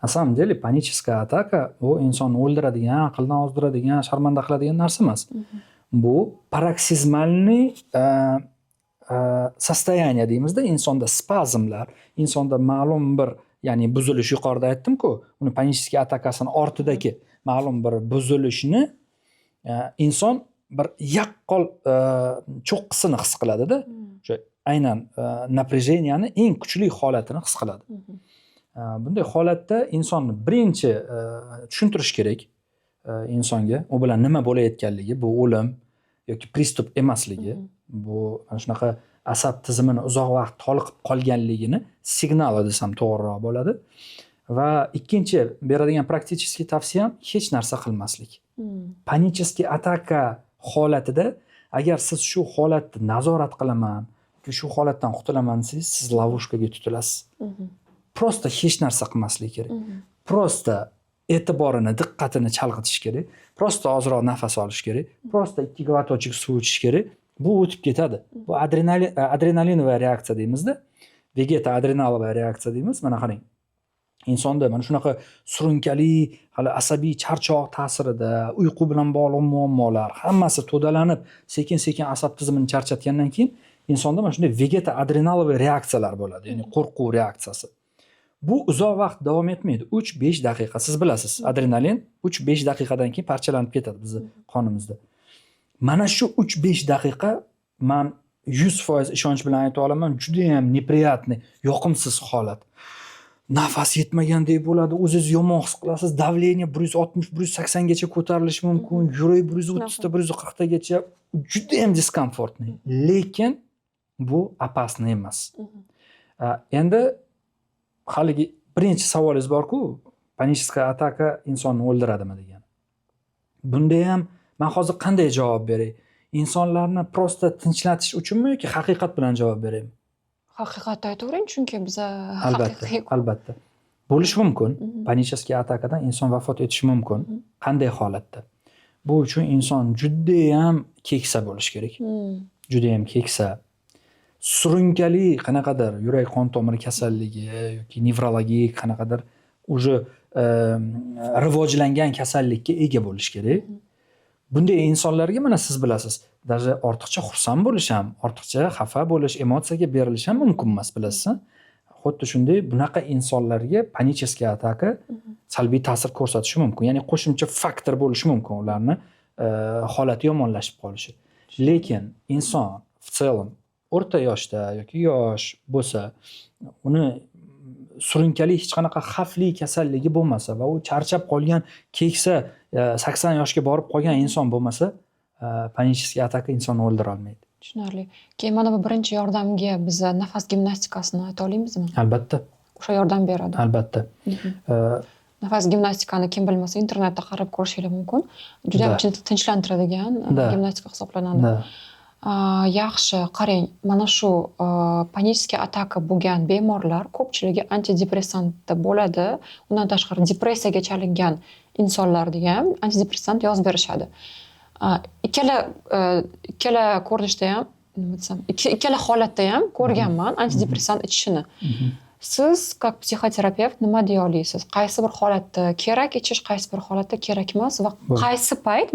На самом деле паническая атака bu insonni o'ldiradigan, aqldan ozdiradigan, sharmanda qiladigan narsa emas. Bu paroksizmalniy состояние deymizda, insonda spazmlar, insonda ma'lum bir, ya'ni buzilish, yuqorida aytdim-ku, uni panichеский atakasini ortidagi ma'lum bir buzilishni inson bir yaqqol cho'qqisini his qiladi-da. O'sha aynan напряжениyaning eng kuchli holatini his qiladi. Bunday holatda insonni birinchi tushuntirish kerak insonga, u bilan nima bo'layotganligi, bu o'lim yoki pristup emasligi, bu mana shunaqa asab tizimini uzoq vaqt toliqib qolganligini signali desam to'g'riroq bo'ladi. Va ikkinchi beradigan praktik tavsiyam hech narsa qilmaslik. Panichеский ataka holatida agar siz shu holatni nazorat qilaman, shu holatdan qutulaman desangiz, siz lavoshkaga tutilasiz. Prosta hech narsa qilmaslik kerak. Prosta e'tiborini, diqqatini chalg'itish kerak. Prosta ozroq nafas olish kerak. Prosta 2 glotочек suv ichish kerak. Bu o'tib ketadi. Bu adrenalinoviy reaksiya deymizda. Vegeta adrenaloviy reaksiya deymiz. Mana qarang. Insonda mana shunaqa surunkali, hali asabiy charchoq ta'sirida, uyqu bilan bog'liq muammolar, hammasi to'dalanib, sekin-sekin asab tizimini charchatgandan keyin insonda mana shunday vegeta adrenaloviy reaksiyalar bo'ladi, ya'ni qo'rquv reaksiyasi. Bu uzoq vaqt davom etmaydi. 3-5 daqiqa. Siz bilasiz, adrenalin 3-5 daqiqadan keyin parchalanib ketadi bizning qonimizda. Mana shu 3-5 daqiqa men 100% ishonch bilan ayta olaman, juda ham неприятный, yoqimsiz holat. Nafas yetmagandek bo'ladi, o'zingizni yomon his qilasiz, davleniya 160, 180 gacha ko'tarilishi mumkin, yurak 130 ta, 140 tagacha, juda ham diskomfortniy. Lekin bu opasniy emas. Endi haligi birinchi savolingiz bor-ku, panichеская ataka insonni o'ldiradimi degan. Bunda ham men hozir qanday javob beray? Insonlarni prosta tinchlatish uchunmi yoki haqiqat bilan javob beraymi? Haqiqatni aytavering, chunki biza albatta. Bo'lishi mumkin. Panichеский atakadan inson vafot etishi mumkin. Qanday holatda? Bu uchun inson juda ham keksa bo'lishi kerak. Juda ham keksa, surunkali qanaqadir yurak qon tomiri kasalligi yoki nevrologik qanaqadir уже rivojlangan kasallikka ega bo'lish kerak. Bunday insonlarga mana siz bilasiz, даже ortiqcha xursand bo'lish ham, ortiqcha xafa bo'lish, emotsiyaga berilish ham mumkin emas, bilasiz. Xuddi shunday bunaqa insonlarga panichеская ataka salbiy ta'sir ko'rsatishi mumkin. Ya'ni qo'shimcha faktor bo'lishi mumkin ularni holati yomonlashib qolishi. Lekin inson в целом o'rta yoshda yoki yosh bo'lsa, uni surunkali hech qanaqa xavfli kasalligi bo'lmasa va u charchab qolgan keksa 80 yoshga borib qolgan inson bo'lmasa, panichеская ataka insonni o'ldira olmaydi. Tushunarli. Keyin mana bu birinchi yordamga biz nafas gimnastikasini ayta olamizmi? Albatta. O'sha yordam beradi. Albatta. Nafas gimnastikani kim bilmasa internetda qarab ko'rishingiz mumkin. Juda ham tinchlantiradigan gimnastika hisoblanadi. Yaxshi, qarang, mana shu panichеская ataka bo'lgan bemorlar ko'pchiligi antidepressantda bo'ladi. Undan tashqari depressiyaga chalingan insonlarga ham antidepressant yozib berishadi. Ikkala ko'rinishda ham, nima desam, ikkala holatda ham ko'rganman antidepressant ichishini. Siz как psixoterapevt nima deya olasiz? Qaysi bir holatda kerak ichish, qaysi bir holatda kerak emas va qaysi payt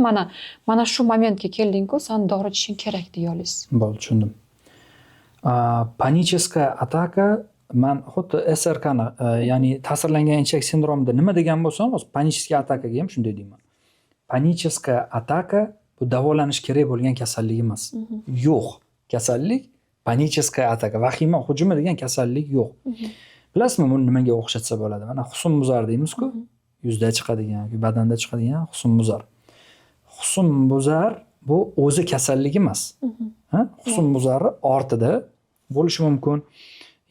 mana shu momentga kelding-ku, sen dori ichishing kerak deya olasiz? Bo'ldi, tushundim. Panichеская ataka men xuddi SRKni, ya'ni ta'sirlangan ichak sindromida nima degan bo'lsam, panichеская atakaga ham shunday deyman. Panichеская ataka bu davolanish kerak bo'lgan kasallik emas. Yo'q, kasallik panichеская ataka, vahima hujumi degan kasallik yo'q. Bilasizmi, buni nimaga o'xshatsa bo'ladi? Mana husnbuzar deymiz-ku, yuzda chiqadigan yoki badanda chiqadigan husnbuzar. Husnbuzar bu o'zi kasallik emas. Husnbuzarni ortida bo'lishi mumkin.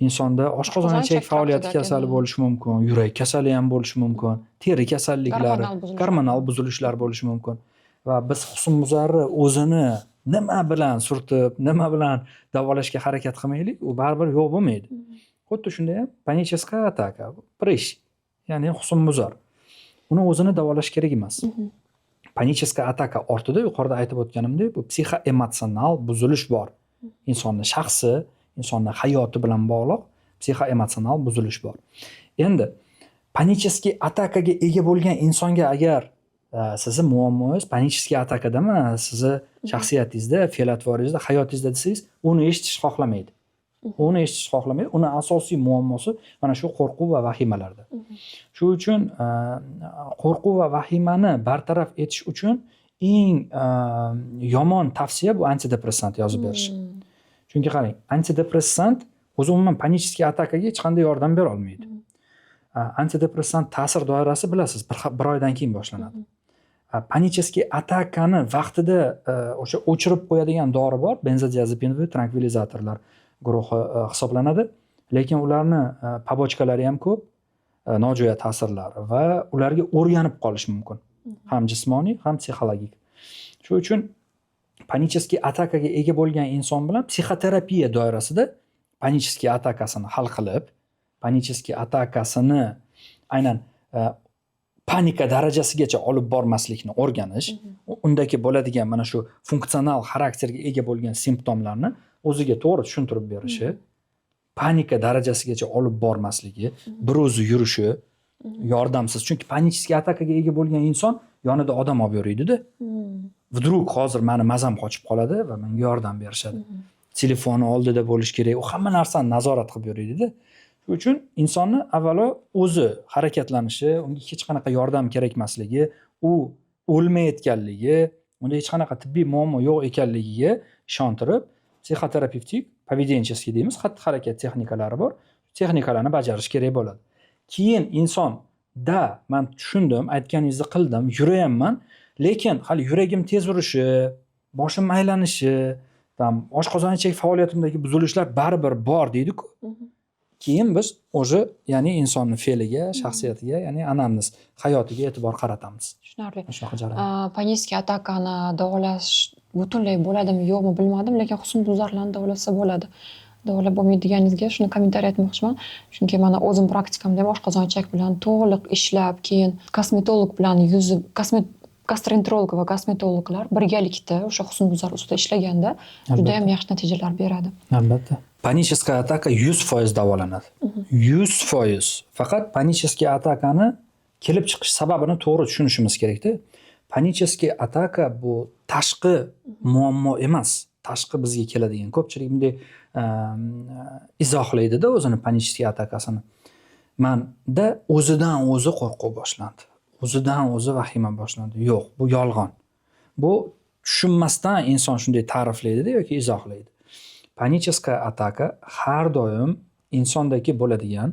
Insonda oshqozon ichak faoliyati kasali bo'lishi mumkin, yurak kasali ham bo'lishi mumkin, teri kasalliklari, gormonal buzilishlar bo'lishi mumkin. Va biz husnbuzarni o'zini nima bilan surtib, nima bilan davolashga harakat qilmaylik, u baribir yo'q bo'lmaydi. Xuddi shunday ham panichеская ataka, prish, ya'ni husnbuzar. Uni o'zini davolash kerak emas. Panichеская ataka ortida yuqorida aytib o'tganimdek, bu psixoemotsional buzilish bor. Insonning shaxsi, insonning hayoti bilan bog'liq psixoemotsional buzilish bor. Endi panichеская atakaga ega bo'lgan insonga agar sizni muammongiz panichеская atakadami, sizni shaxsiyatingizda, fe'l-atvoringizda, hayotingizda desangiz, uni eshitish xohlamaydi. Uni asosiy muammosi mana shu qo'rquv va vahimalarda. Shuning uchun qo'rquv va vahimani bartaraf etish uchun eng yomon tavsiya bu antidepressant yozib berish. Chunki qarang, antidepressant o'zi umuman panichеская atakaga hech qanday yordam bera olmaydi. Antidepressant ta'sir doirasi bilasiz, bir oydan keyin boshlanadi. Panichеская atakani vaqtida o'sha o'chirib qo'yadigan dori bor, benzodiazepin va trankvilizatorlar guruhi hisoblanadi, lekin ularni pobochkalari ham ko'p, nojo'ya ta'sirlari va ularga o'rganib qolish mumkin. Ham jismoniy, ham psixologik. Shuning uchun panichеская atakaga ega bo'lgan inson bilan psixoterapiya doirasida panichеская atakasini hal qilib, panichеская atakasini aynan panika darajasigacha olib bormaslikni o'rganish, undagi bo'ladigan mana shu funksional xarakterga ega bo'lgan simptomlarni o'ziga to'g'ri tushuntirib berishi, panika darajasigacha olib bormasligi, bir o'zi yurishi yordamsiz. Chunki panichеская atakaga ega bo'lgan inson yonida odam olib yuradi-da. Vdrug hozir meni mazam qochib qoladi va menga yordam berishadi. Telefoni oldida bo'lish kerak, u hamma narsani nazorat qilib yuradi-da. Shuning uchun insonni avvalo o'zi harakatlanishi, unga hech qanaqa yordam kerak emasligi, u o'lmayotganligi, unda hech qanaqa tibbiy muammo yo'q ekanligiga ishontirib, psixoterapevtik, поведенческий deymiz, xatti-harakat texnikalari bor. Texnikalarni bajarish kerak bo'ladi. Keyin insonda men tushundim, aytganingizni qildim, yurayapman, lekin hali yuragim tez urishi, boshim aylanishi, oshqozon ichak faoliyatimdagi buzilishlar baribir bor deydi-ku. Keyin biz o'zi, ya'ni insonning fe'liga, shaxsiyatiga, ya'ni anamniz hayotiga e'tibor qaratamiz. Tushunarli. Shunaqa jarayon. Panichеская atakani davolash butunlay bo'ladimi, yo'qmi bilmadim, lekin husnbuzarlarni davolasa bo'ladi. Davolab bo'lmaydiganingizga shuni kommentariy aytmoqchiman. Chunki mana o'zim praktikamda ham oshqozon ichak bilan to'liq ishlab, keyin kosmetolog bilan gastroenterolog va kosmetologlar birgalikda o'sha husnbuzar ustida ishlaganda juda ham yaxshi natijalar beradi. Albatta. Panichеская ataka 100% davolanadi. 100%. Faqat panichеская atakani kelib chiqish sababini to'g'ri tushunishimiz kerakda. Panichеская ataka bu tashqi muammo emas. Tashqi bizga keladigan ko'pchilik bunday izohlaydi-da o'zini panichеская atakasini. Manda o'zidan o'zi qo'rquv boshlandi. O'zidan o'zi vahima boshlandi. Yo'q, bu yolg'on. Bu tushunmasdan inson shunday ta'riflaydi-da yoki izohlaydi. Panichеская ataka har doim insondagi bo'ladigan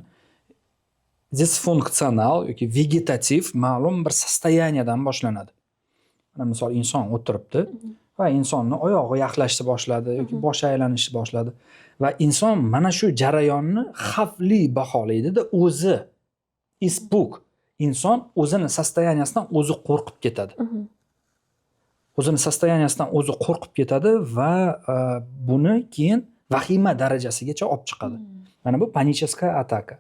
disfunksional yoki vegetativ ma'lum bir sostoyaniyadan boshlanadi. Mana misol inson o'tiribdi va insonni oyog'i yaxlashni boshladi yoki boshi aylanishni boshladi va inson mana shu jarayonni xavfli baholaydi-da o'zi испуг. Inson o'zini sostoyaniyasidan o'zi qo'rqib ketadi. O'zini sostoyaniyasidan o'zi qo'rqib ketadi va buni keyin vahima darajasigacha olib chiqadi. Mana bu panichеская ataka.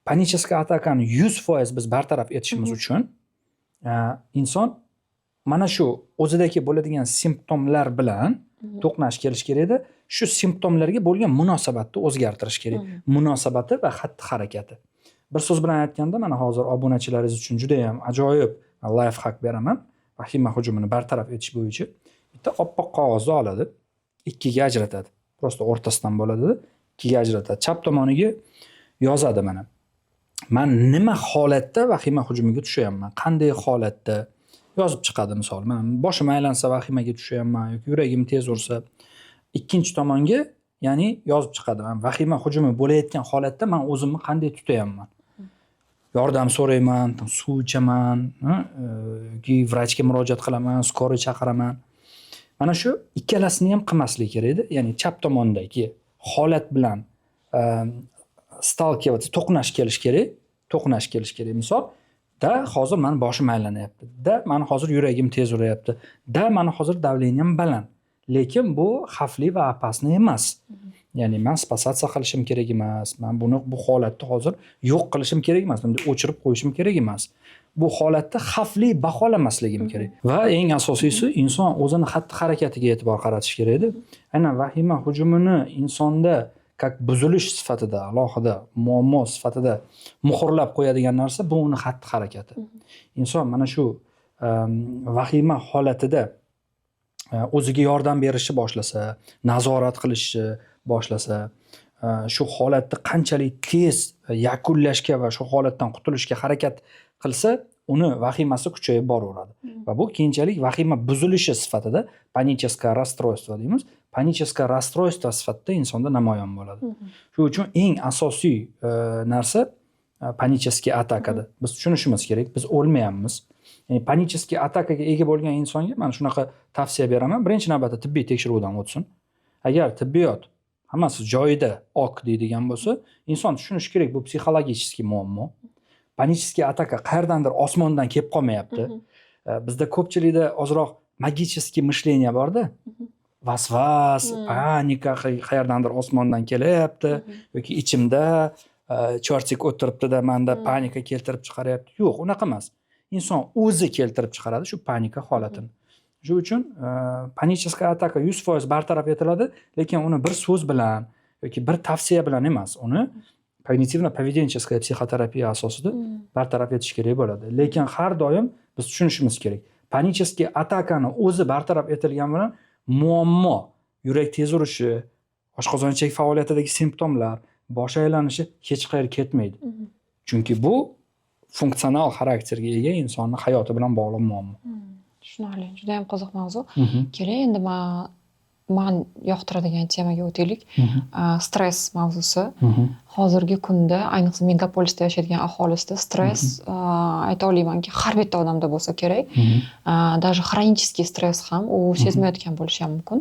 Panichеская atakani 100% biz bartaraf etishimiz uchun inson mana shu o'zidagi bo'ladigan simptomlar bilan to'qnash kelish kerak-da. Shu simptomlarga bo'lgan munosabatni o'zgartirish kerak. Munosabati va xatti-harakati. Bir so'z bilan aytganda, mana hozir obunachilaringiz uchun juda ham ajoyib life hack beraman. Vahima hujumini bartaraf etish bo'yicha bitta oppoq qog'ozni oladi, ikkiga ajratadi. Prosta o'rtasidan bo'ladi, ikkiga ajratadi. Chap tomoniga yozadi mana. Men nima holatda vahima hujumiga tushyapman, qanday holatda yozib chiqadi misol. Men boshim aylansa vahimaga tushyapman yoki yuragim tez ursa, ikkinchi tomonga ya'ni yozib chiqadi. Men vahima hujumi bo'layotgan holatda men o'zimni qanday tutayapman? Yordam so'rayman, suv ichaman, yoki vrachga murojaat qilaman, skoriy chaqiraman. Mana shu ikkalasini ham qilmaslik kerak-da. Ya'ni chap tomondagi holat bilan stalkevаться, to'qnash kelish kerak. To'qnash kelish kerak. Misol, da hozir men boshim aylanyapti. Da men hozir yuragim tez urayapti. Da men hozir davleniyam baland. Lekin bu xavfli va opasni emas. Ya'ni men spasatsiya qilishim kerak emas. Men bu holatni hozir yo'q qilishim kerak emas. Buni o'chirib qo'yishim kerak emas. Bu holatda xavfli baholamasligim kerak. Va eng asosiysi inson o'zini xatti-harakatiga e'tibor qaratish kerak-da. Aynan vahima hujumini insonda как buzilish sifatida, alohida muammo sifatida muhrlab qo'yadigan narsa bu uni xatti-harakati. Inson mana shu vahima holatida o'ziga yordam berishni boshlasa, nazorat qilishni boshlasa, shu holatni qanchalik tez yakunlashga va shu holatdan qutulishga harakat qilsa, uni vahimasi kuchayib boraveradi. Va bu keyinchalik vahima buzilishi sifatida panichеское расстройство deymiz. Panichеское расстройство sifatida insonda namoyon bo'ladi. Shuning uchun eng asosiy narsa panichеская atakada. Biz tushunishimiz kerak, biz o'lmayapmiz. Ya'ni panichеская atakaga ega bo'lgan insonga men shunaqa tavsiya beraman. Birinchi navbatda tibbiy tekshiruvdan o'tsin. Agar tibbiyot hammasi joyida ok deydigan bo'lsa, inson tushunishi kerak, bu psixologический muammo. Panichеская ataka qayerdandir osmondan kelib qolmayapti. Bizda ko'pchilikda ozroq magический мышление bor-da. Vasvas, panika qayerdandir osmondan kelyapti yoki ichimda chortik o'tiribdi-da, menda panika keltirib chiqaryapti. Yo'q, unaqa emas. Inson o'zi keltirib chiqaradi shu panika holatini. Shuning uchun panichеская ataka 100% bartaraf etiladi, lekin uni bir so'z bilan yoki bir tavsiya bilan emas, uni kognitivno-поведенческая psixoterapiya asosida bartaraf etish kerak bo'ladi. Lekin har doim biz tushunishimiz kerak. Panichеская atakani o'zi bartaraf etilgan bilan muammo, yurak tez urishi, oshqozon ichak faoliyatidagi simptomlar, bosh aylanishi hech qayerga ketmaydi. Chunki bu funksional xarakterga ega insonning hayoti bilan bog'liq muammo. Tushunarli, juda ham qiziq mavzu. Keling, endi men yoqtiradigan temaga o'taylik. Stress mavzusi. Hozirgi kunda, ayniqsa megapolisda yashaydigan aholisida stress ayta olamanki, har bitta odamda bo'lsa kerak. Даже хронический stress ham u sezmayotgan bo'lishi ham mumkin.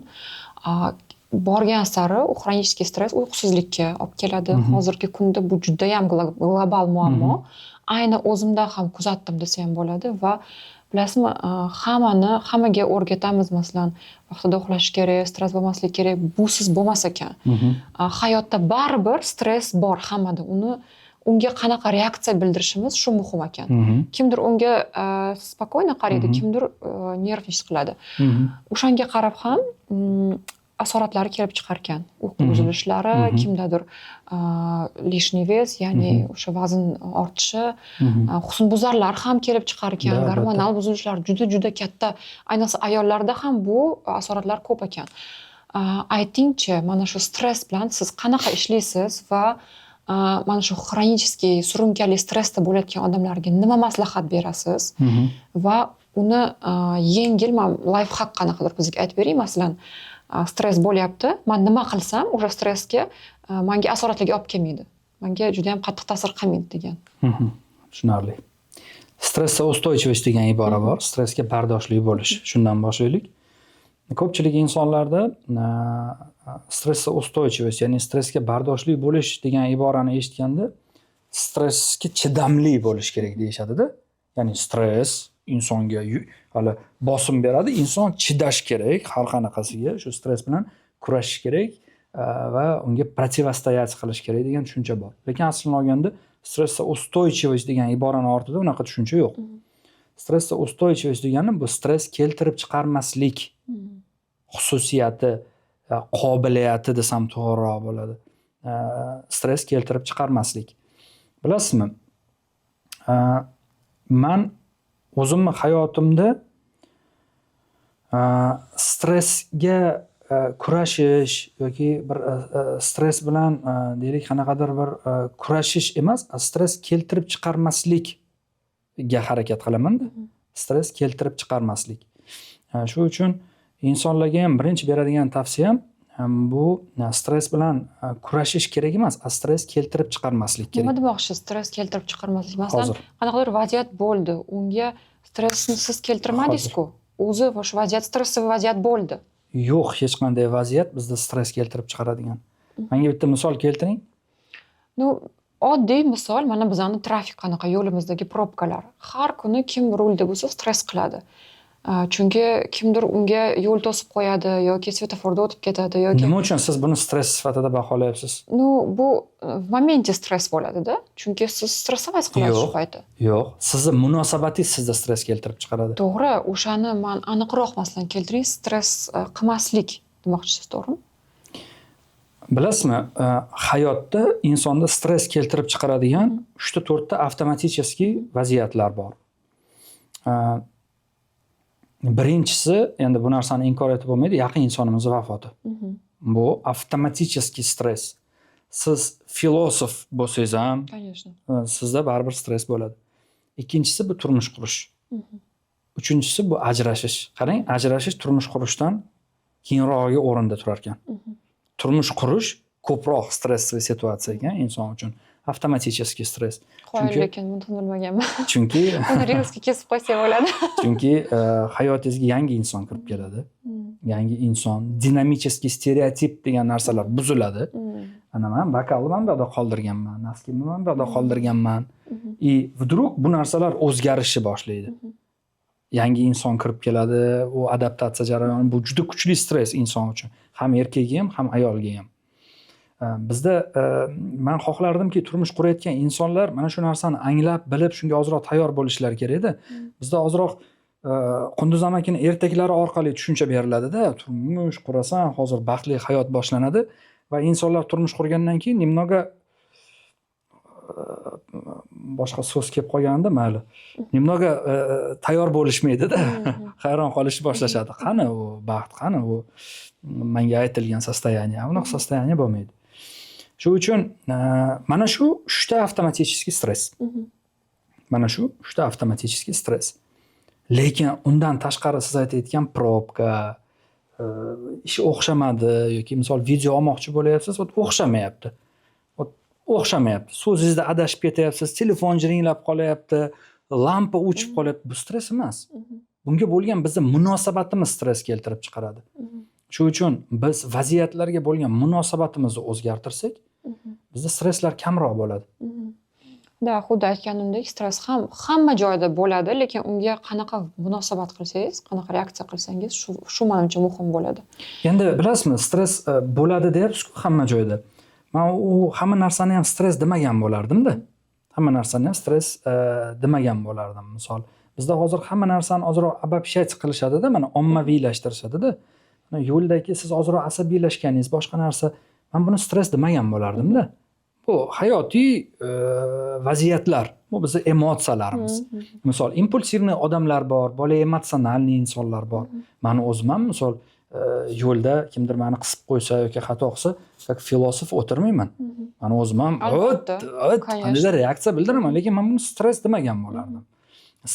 Borgan sari u xronический stress uyqusizlikka olib keladi. Hozirgi kunda bu juda ham global muammo. Ayni o'zimda ham kuzatdim desa ham bo'ladi va bilasizmi, hammaga o'rgatamiz, masalan, vaqtida uxlash kerak, stress bo'lmaslik kerak. Busiz bo'lmas ekan. Hayotda baribir stress bor hammada. Uni unga qanaqa reaksiya bildirishimiz shu muhim ekan. Kimdir unga spokойно qaraydi, kimdir nervnичать qiladi. O'shanga qarab ham asoratlari kelib chiqar ekan. Uyqu buzilishlari, kimdadir lishniy vес, ya'ni o'sha vazn ortishi, husnbuzarlar ham kelib chiqar ekan. Gormonal buzilishlar juda katta. Ayniqsa ayollarda ham bu asoratlar ko'p ekan. Aytingchi, mana shu stress bilan siz qanaqa ishlaysiz va mana shu xronический surunkali stressda bo'layotgan odamlarga nima maslahat berasiz va uni yengil lifehack qanaqadir bizga aytib bering. Masalan, stress bo'lyapti, men nima qilsam o'sha stressga menga asoratlarga olib kelmaydi, menga juda ham qattiq ta'sir qilmaydi degan. Tushunarli. Stressga ustойчивость degan ibora bor. Stressga bardoshli bo'lish. Shundan boshlaylik. Ko'pchilik insonlarda stressga ustойчивость, ya'ni stressga bardoshli bo'lish degan iborani eshitganda stressga chidamli bo'lish kerak deyishadi-da. Ya'ni stress insonga hali bosim beradi, inson chidash kerak har qanaqasiga, shu stress bilan kurashish kerak va unga противостоять qilish kerak degan tushuncha bor. Lekin aslini olganda stressga устойчивость degan iborani ortida unaqa tushuncha yo'q. Stressga устойчивость degani bu stress keltirib chiqarmaslik xususiyati, qobiliyati desam to'g'riroq bo'ladi. Stress keltirib chiqarmaslik. Bilasizmi? Men o'zimni hayotimda stressga kurashish yoki bir stress bilan deylik qanaqadir bir kurashish emas, stress keltirib chiqarmaslikga harakat qilaman-da. Stress keltirib chiqarmaslik. Shu uchun insonlarga ham birinchi beradigan tavsiyam bu stress bilan kurashish kerak emas, stress keltirib chiqarmaslik kerak. Nima demoqchi stress keltirib chiqarmaslik? Masalan, qanaqadir vaziyat bo'ldi, unga stressni siz keltirmadingiz-ku. O'zi o'sha vaziyat stressiv vaziyat bo'ldi. Yo'q, hech qanday vaziyat bizda stress keltirib chiqaradigan. Menga bitta misol keltiring. Oddiy misol, mana bizning trafik qanaqa, yo'limizdagi probkalar. Har kuni kim rulda bo'lsa stress qiladi. Chunki kimdir unga yo'l to'sib qo'yadi yoki svetoforda o'tib ketadi yoki Nima uchun siz buni stress sifatida baholayapsiz? Bu momentda stress bo'ladi-da. Chunki siz stressavasiz qilasiz shu paytda. Yo'q, sizning munosabatingiz sizda stress keltirib chiqaradi. To'g'ri, o'shani men aniqroq masalan keltiring, stress qilmaslik demoqchisiz, to'g'rimi? Bilasizmi, hayotda insonda stress keltirib chiqaradigan 3-4 ta avtomatический vaziyatlar bor. Birinchisi, endi bu narsani inkor etib bo'lmaydi, yaqin insonimiz vafoti. Bu avtomatический stress. Siz filosof bo'lsangiz ham, sizda baribir stress bo'ladi. Ikkinchisi bu turmush qurish. Uchinchisi bu ajrashish. Qarang, ajrashish turmush qurishdan keyinrog'iga o'rinda turar ekan. Turmush qurish ko'proq stressli situatsiya ekan inson uchun. Avtomatический stress. Lekin buni bilmaganman. Chunki uni rilsga kesib qo'ysa bo'ladi. Chunki hayotingizga yangi inson kirib keladi. Yangi inson, dinamический stereotip degan narsalar buziladi. Ana men vokalni bu yerda qoldirganman, naskimni bu yerda qoldirganman. Vdруг bu narsalar o'zgarishni boshlaydi. Yangi inson kirib keladi, u adaptatsiya jarayoni bu juda kuchli stress inson uchun. Ham erkakga ham ayolga ham. Bizda men xohlardimki turmush qurayotgan insonlar mana shu narsani anglab, bilib, shunga ozroq tayyor bo'lishlari kerak-da. Bizda ozroq Qunduz amakining ertaklari orqali tushuncha beriladi-da, turmush qurasan, hozir baxtli hayot boshlanadi va insonlar turmush qurgandan keyin немного boshqa so'z kelib qolganda mayli. Немного tayyor bo'lishmaydi-da. Hayron qolishni boshlashadi. Qani u baxt, qani u menga aytilgan состояние, unaqa состояние bo'lmaydi. Shu uchun mana shu 3 ta avtomatический stress. Mana shu 3 ta avtomatический stress. Lekin undan tashqari siz aytayotgan probka, ish o'xshamadi yoki misol video olmoqchi bo'layapsiz, o'xshamayapti. O'xshamayapti. So'zingizda adashib ketyapsiz, telefon jiringlab qolyapti, lampa o'chib qolyapti. Bu stress emas. Bunga bo'lgan bizning munosabatimiz stress keltirib chiqaradi. Shu uchun biz vaziyatlarga bo'lgan munosabatimizni o'zgartirsak, bizda stresslar kamroq bo'ladi. Da, xuddi aytganimdek, stress ham hamma joyda bo'ladi, lekin unga qanaqa munosabat qilsangiz, qanaqa reaksiya qilsangiz, shu menimcha muhim bo'ladi. Endi bilasizmi, stress bo'ladi deyapsiz-ku hamma joyda. Men u hamma narsani ham stress demagan bo'lardim-da. hamma narsani ham stress demagan bo'lardim. Misol bizda hozir hamma narsani ozroq обобщать qilishadi-da, mana ommaviylashtirishadi-da. Yo'ldagi siz ozroq asabiylashganingiz, boshqa narsa, men buni stress demagan bo'lardim-da. Bu hayotiy vaziyatlar, bu bizning emotsiyalarimiz. Misol impulsivniy odamlar bor, bola emotsionalniy insonlar bor. Meni o'zim ham misol yo'lda kimdir meni qisib qo'ysa yoki xato qilsa, как filosof o'tirmayman. Meni o'zim ham qandaydir reaksiya bildiraman, lekin men buni stress demagan bo'lardim.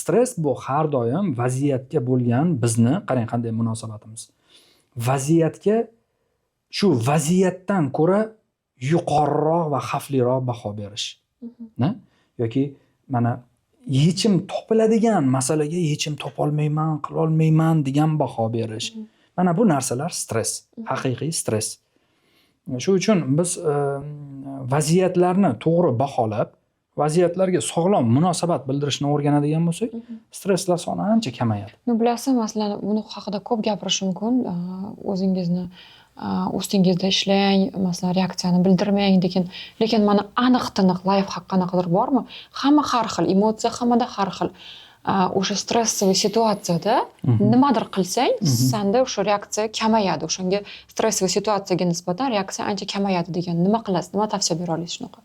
Stress bu har doim vaziyatga bo'lgan bizni, qarang qanday munosabatimiz. Vaziyatga shu vaziyatdan ko'ra yuqoriroq va xavfliroq baho berish. Yoki mana yechim topiladigan masalaga yechim topolmayman, qilolmayman degan baho berish. Mana bu narsalar stress, haqiqiy stress. Shuning uchun biz vaziyatlarni to'g'ri baholab, vaziyatlarga sog'lom munosabat bildirishni o'rganadigan bo'lsak, stresslar soni ancha kamayadi. Bilasizmi, masalan, buni haqida ko'p gapirish mumkin. O'zingizni ustingizda ishlang, masalan, reaksiyani bildirmang, lekin mana aniq-tiniq layfhak qanaqadir bormi? Hamma har xil, emotsiya hammada har xil. O'sha stressiy situatsiyada nimadir qilsang, senda o'sha reaksiya kamayadi. O'shanga stressiy situatsiyaga nisbatan reaksiya ancha kamayadi degan. Nima qilasiz? Nima tavsiya bera olasiz shunaqa?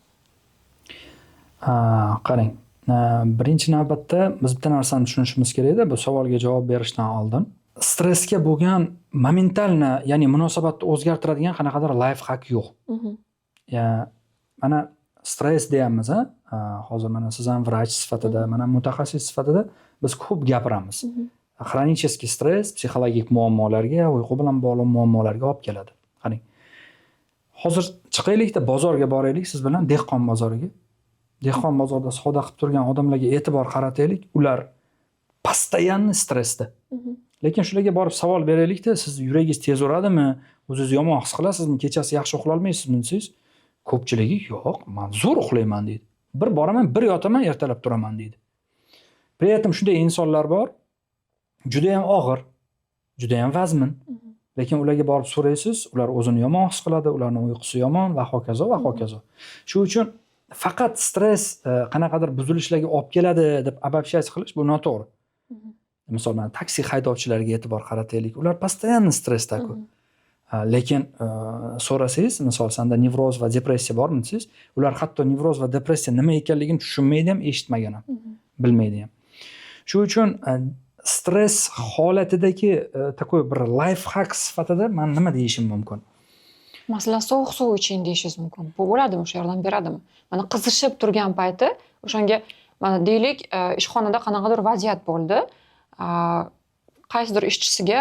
Qarang, birinchi navbatda biz bitta narsani tushunishimiz kerak-da, bu savolga javob berishdan oldin. Stressga bo'lgan momentalni, ya'ni munosabatni o'zgartiradigan qanaqadir layfhak yo'q. Mana stress deyapmiz, hozir mana siz ham vrach sifatida, mana mutaxassis sifatida biz ko'p gapiramiz. Xronический stress psixologik muammolarga, uyqu bilan bog'liq muammolarga olib keladi. Qarang. Hozir chiqaylik-da, bozorga boraylik siz bilan, dehqon bozoriga. Dehqon bozorda savdo qilib turgan odamlarga e'tibor qarataylik, ular постоянно stressda. Lekin shularga borib savol beraylik-da, siz yuragingiz tez uradimi, o'zingizni yomon his qilasizmi, kechasi yaxshi uxlay olmaysizmi desangiz, ko'pchiligi yo'q, men zo'r uxlayman deydi. Bir boraman, bir yotaman, ertalab turaman deydi. При этом shunday insonlar bor, juda ham og'ir, juda ham vazmin. Lekin ularga borib so'raysiz, ular o'zini yomon his qiladi, ularning uyqusi yomon va hokazo va hokazo. Shuning uchun faqat stress qanaqadir buzilishlarga olib keladi deb обобщать qilish bu noto'g'ri. Misol mana taksi haydovchilariga e'tibor qarataylik. Ular постоянно stressda-ku. Lekin so'rasangiz, misol senda nevroz va depressiya bormi desangiz, ular hatto nevroz va depressiya nima ekanligini tushunmaydi ham, eshitmagan ham, bilmaydi ham. Shuning uchun stress holatidagi такой bir life hack sifatida men nima deyishim mumkin? Masalan, sovuq suv iching deyishingiz mumkin. Bu bo'ladimi, o'sha yordam beradimi? Mana qizishib turgan payti, o'shanga mana deylik, ishxonada qanaqadir vaziyat bo'ldi. Qaysidir ishchisiga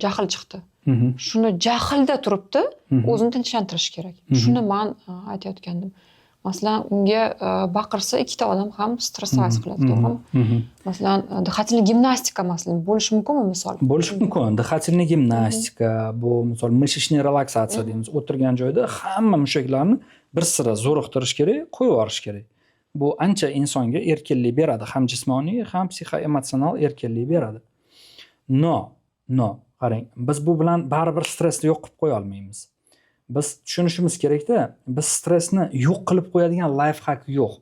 jahl chiqdi. Shuni jahlda turibdi, o'zini tinchlantirish kerak. Shuni men aytayotgandim. Masalan, unga baqirsa ikkita odam ham stressovать qiladi, to'g'rimi? Masalan, dihательный gimnastika masalan bo'lishi mumkinmi misol? Bo'lishi mumkin. Dihательный gimnastika, bu misol mышечный relaksatsiya deymiz. O'tirgan joyda hamma mushaklarni bir sira zo'riqtirish kerak, qo'yib yuborish kerak. Bu ancha insonga erkinlik beradi, ham jismoniy, ham psixoemotsional erkinlik beradi. No, qarang, biz bu bilan baribir stressni yo'q qilib qo'ya olmaymiz. Biz tushunishimiz kerakda, biz stressni yo'q qilib qo'yadigan life hack yo'q.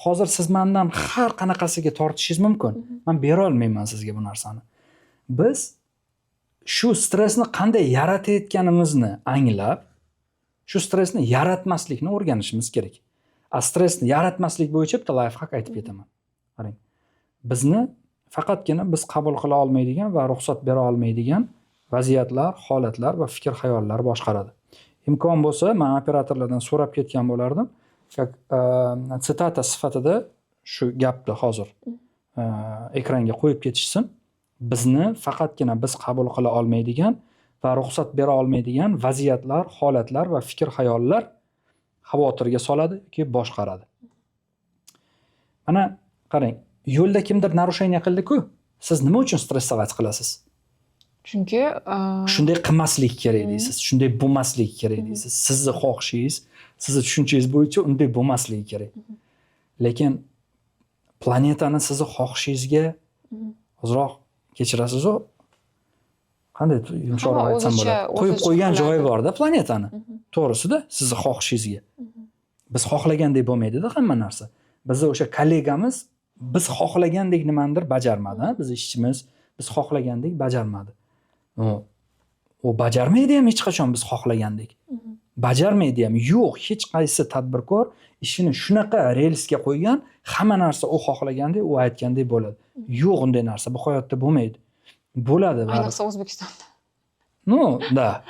Hozir siz mendan har qanaqasiga tortishingiz mumkin. Men bera olmayman sizga bu narsani. Biz shu stressni qanday yaratayotganimizni anglab, shu stressni yaratmaslikni o'rganishimiz kerak. Stressni yaratmaslik bo'yicha bitta life hack aytib ketaman. Qarang. Bizni faqatgina biz qabul qila olmaydigan va ruxsat bera olmaydigan vaziyatlar, holatlar va fikr-xayollar boshqaradi. Imkon bo'lsa, men operatorlardan so'rab ketgan bo'lardim, sitata sifatida shu gapni hozir ekranga qo'yib ketishsin. Bizni faqatgina biz qabul qila olmaydigan va ruxsat bera olmaydigan vaziyatlar, holatlar va fikr-xayollar xavotirga soladi yoki boshqaradi. Mana qarang, yo'lda kimdir narusheniya qildi-ku, siz nima uchun stressovать qilasiz? Chunki shunday qilmaslik kerak deysiz, shunday bo'lmaslik kerak deysiz. Sizni xohishingiz, sizni tushunchangiz bo'yicha unday bo'lmasligi kerak. Lekin planetani sizni xohishingizga ozroq kechirasiz-ku. Qanday yumshoqroq aytsam bo'ladi? Qo'yib qo'ygan joyi bor-da planetani. To'g'risi-da, sizni xohishingizga. Biz xohlagandek bo'lmaydi-da hamma narsa. bizni o'sha kollegamiz biz xohlagandek nimanidir bajarmadi. Biz ishchimiz biz xohlagandek bajarmadi. U bajarmaydi ham hech qachon biz xohlagandek. Bajarmaydi ham. Yo'q, hech qaysi tadbirkor ishini shunaqa relsga qo'ygan, hamma narsa u xohlagandek, u aytgandek bo'ladi. Yo'q, unday narsa bu hayotda bo'lmaydi. Bo'ladi baribir. Ayniqsa O'zbekistonda.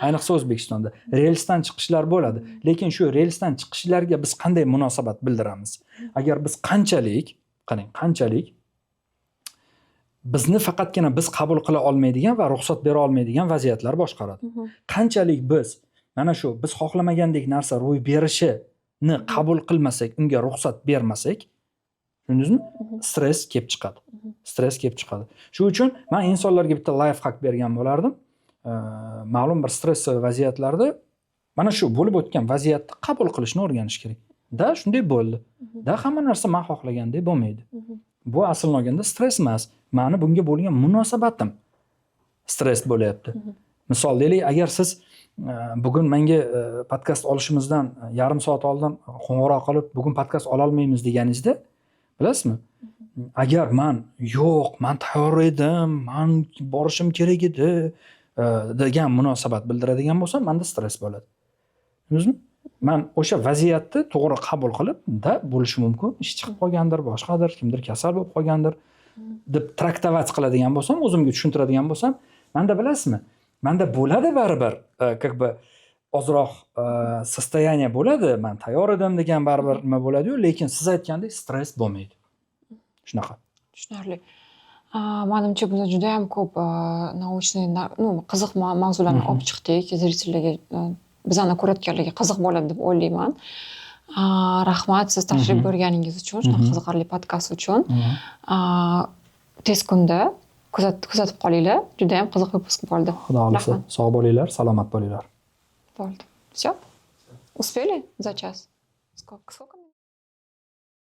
Ayniqsa O'zbekistonda relsdan chiqishlar bo'ladi. Lekin shu relsdan chiqishlarga biz qanday munosabat bildiramiz? Agar biz qanchalik bizni faqatgina biz qabul qila olmaydigan va ruxsat bera olmaydigan vaziyatlar boshqaradi. Qanchalik biz mana shu biz xohlamagandek narsa ro'y berishini qabul qilmasak, unga ruxsat bermasak, tushundingizmi? Stress kelib chiqadi. Shuning uchun men insonlarga bitta life hack bergan bo'lardim. Ma'lum bir stressiy vaziyatlarda mana shu bo'lib o'tgan vaziyatni qabul qilishni o'rganish kerak. Shunday bo'ldi. Hamma narsa men xohlagandek bo'lmaydi. Bu aslini olganda stress emas. Meni bunga bo'lgan munosabatim stress bo'lyapti. Misol deylik, agar siz bugun menga podkast olishimizdan yarim soat oldin qo'ng'iroq qilib, bugun podkast ola olmaymiz deganingizda, bilasizmi? Agar men tayyor edim, men borishim kerak edi degan munosabat bildiradigan bo'lsam, menda stress bo'ladi. Tushundingizmi? Men o'sha vaziyatni to'g'ri qabul qilib, bo'lishi mumkin, ish chiqib qolgandir, boshqadir, kimdir kasal bo'lib qolgandir deb traktovat qiladigan bo'lsam, o'zimga tushuntiradigan bo'lsam, menda bilasizmi? Menda bo'ladi baribir, как бы ozroq состояние bo'ladi, men tayyor edim degan baribir nima bo'ladi-yu, lekin siz aytgandek stress bo'lmaydi. Shunaqa. Tushunarli. Menimcha biz juda ham ko'p naучный, qiziq mavzularni olib chiqdik. Zritellarga bizani ko'rayotganlarga qiziq bo'ladi deb o'ylayman. Rahmat siz tashrif buyurganingiz uchun, shunaqa qiziqarli podkast uchun. Tez kunda kuzatib qolinglar. Juda ham qiziq выпуск bo'ldi. Xudo xolisa, sog' bo'linglar, salomat bo'linglar. Bo'ldi. Всё? Успели за час? Сколько?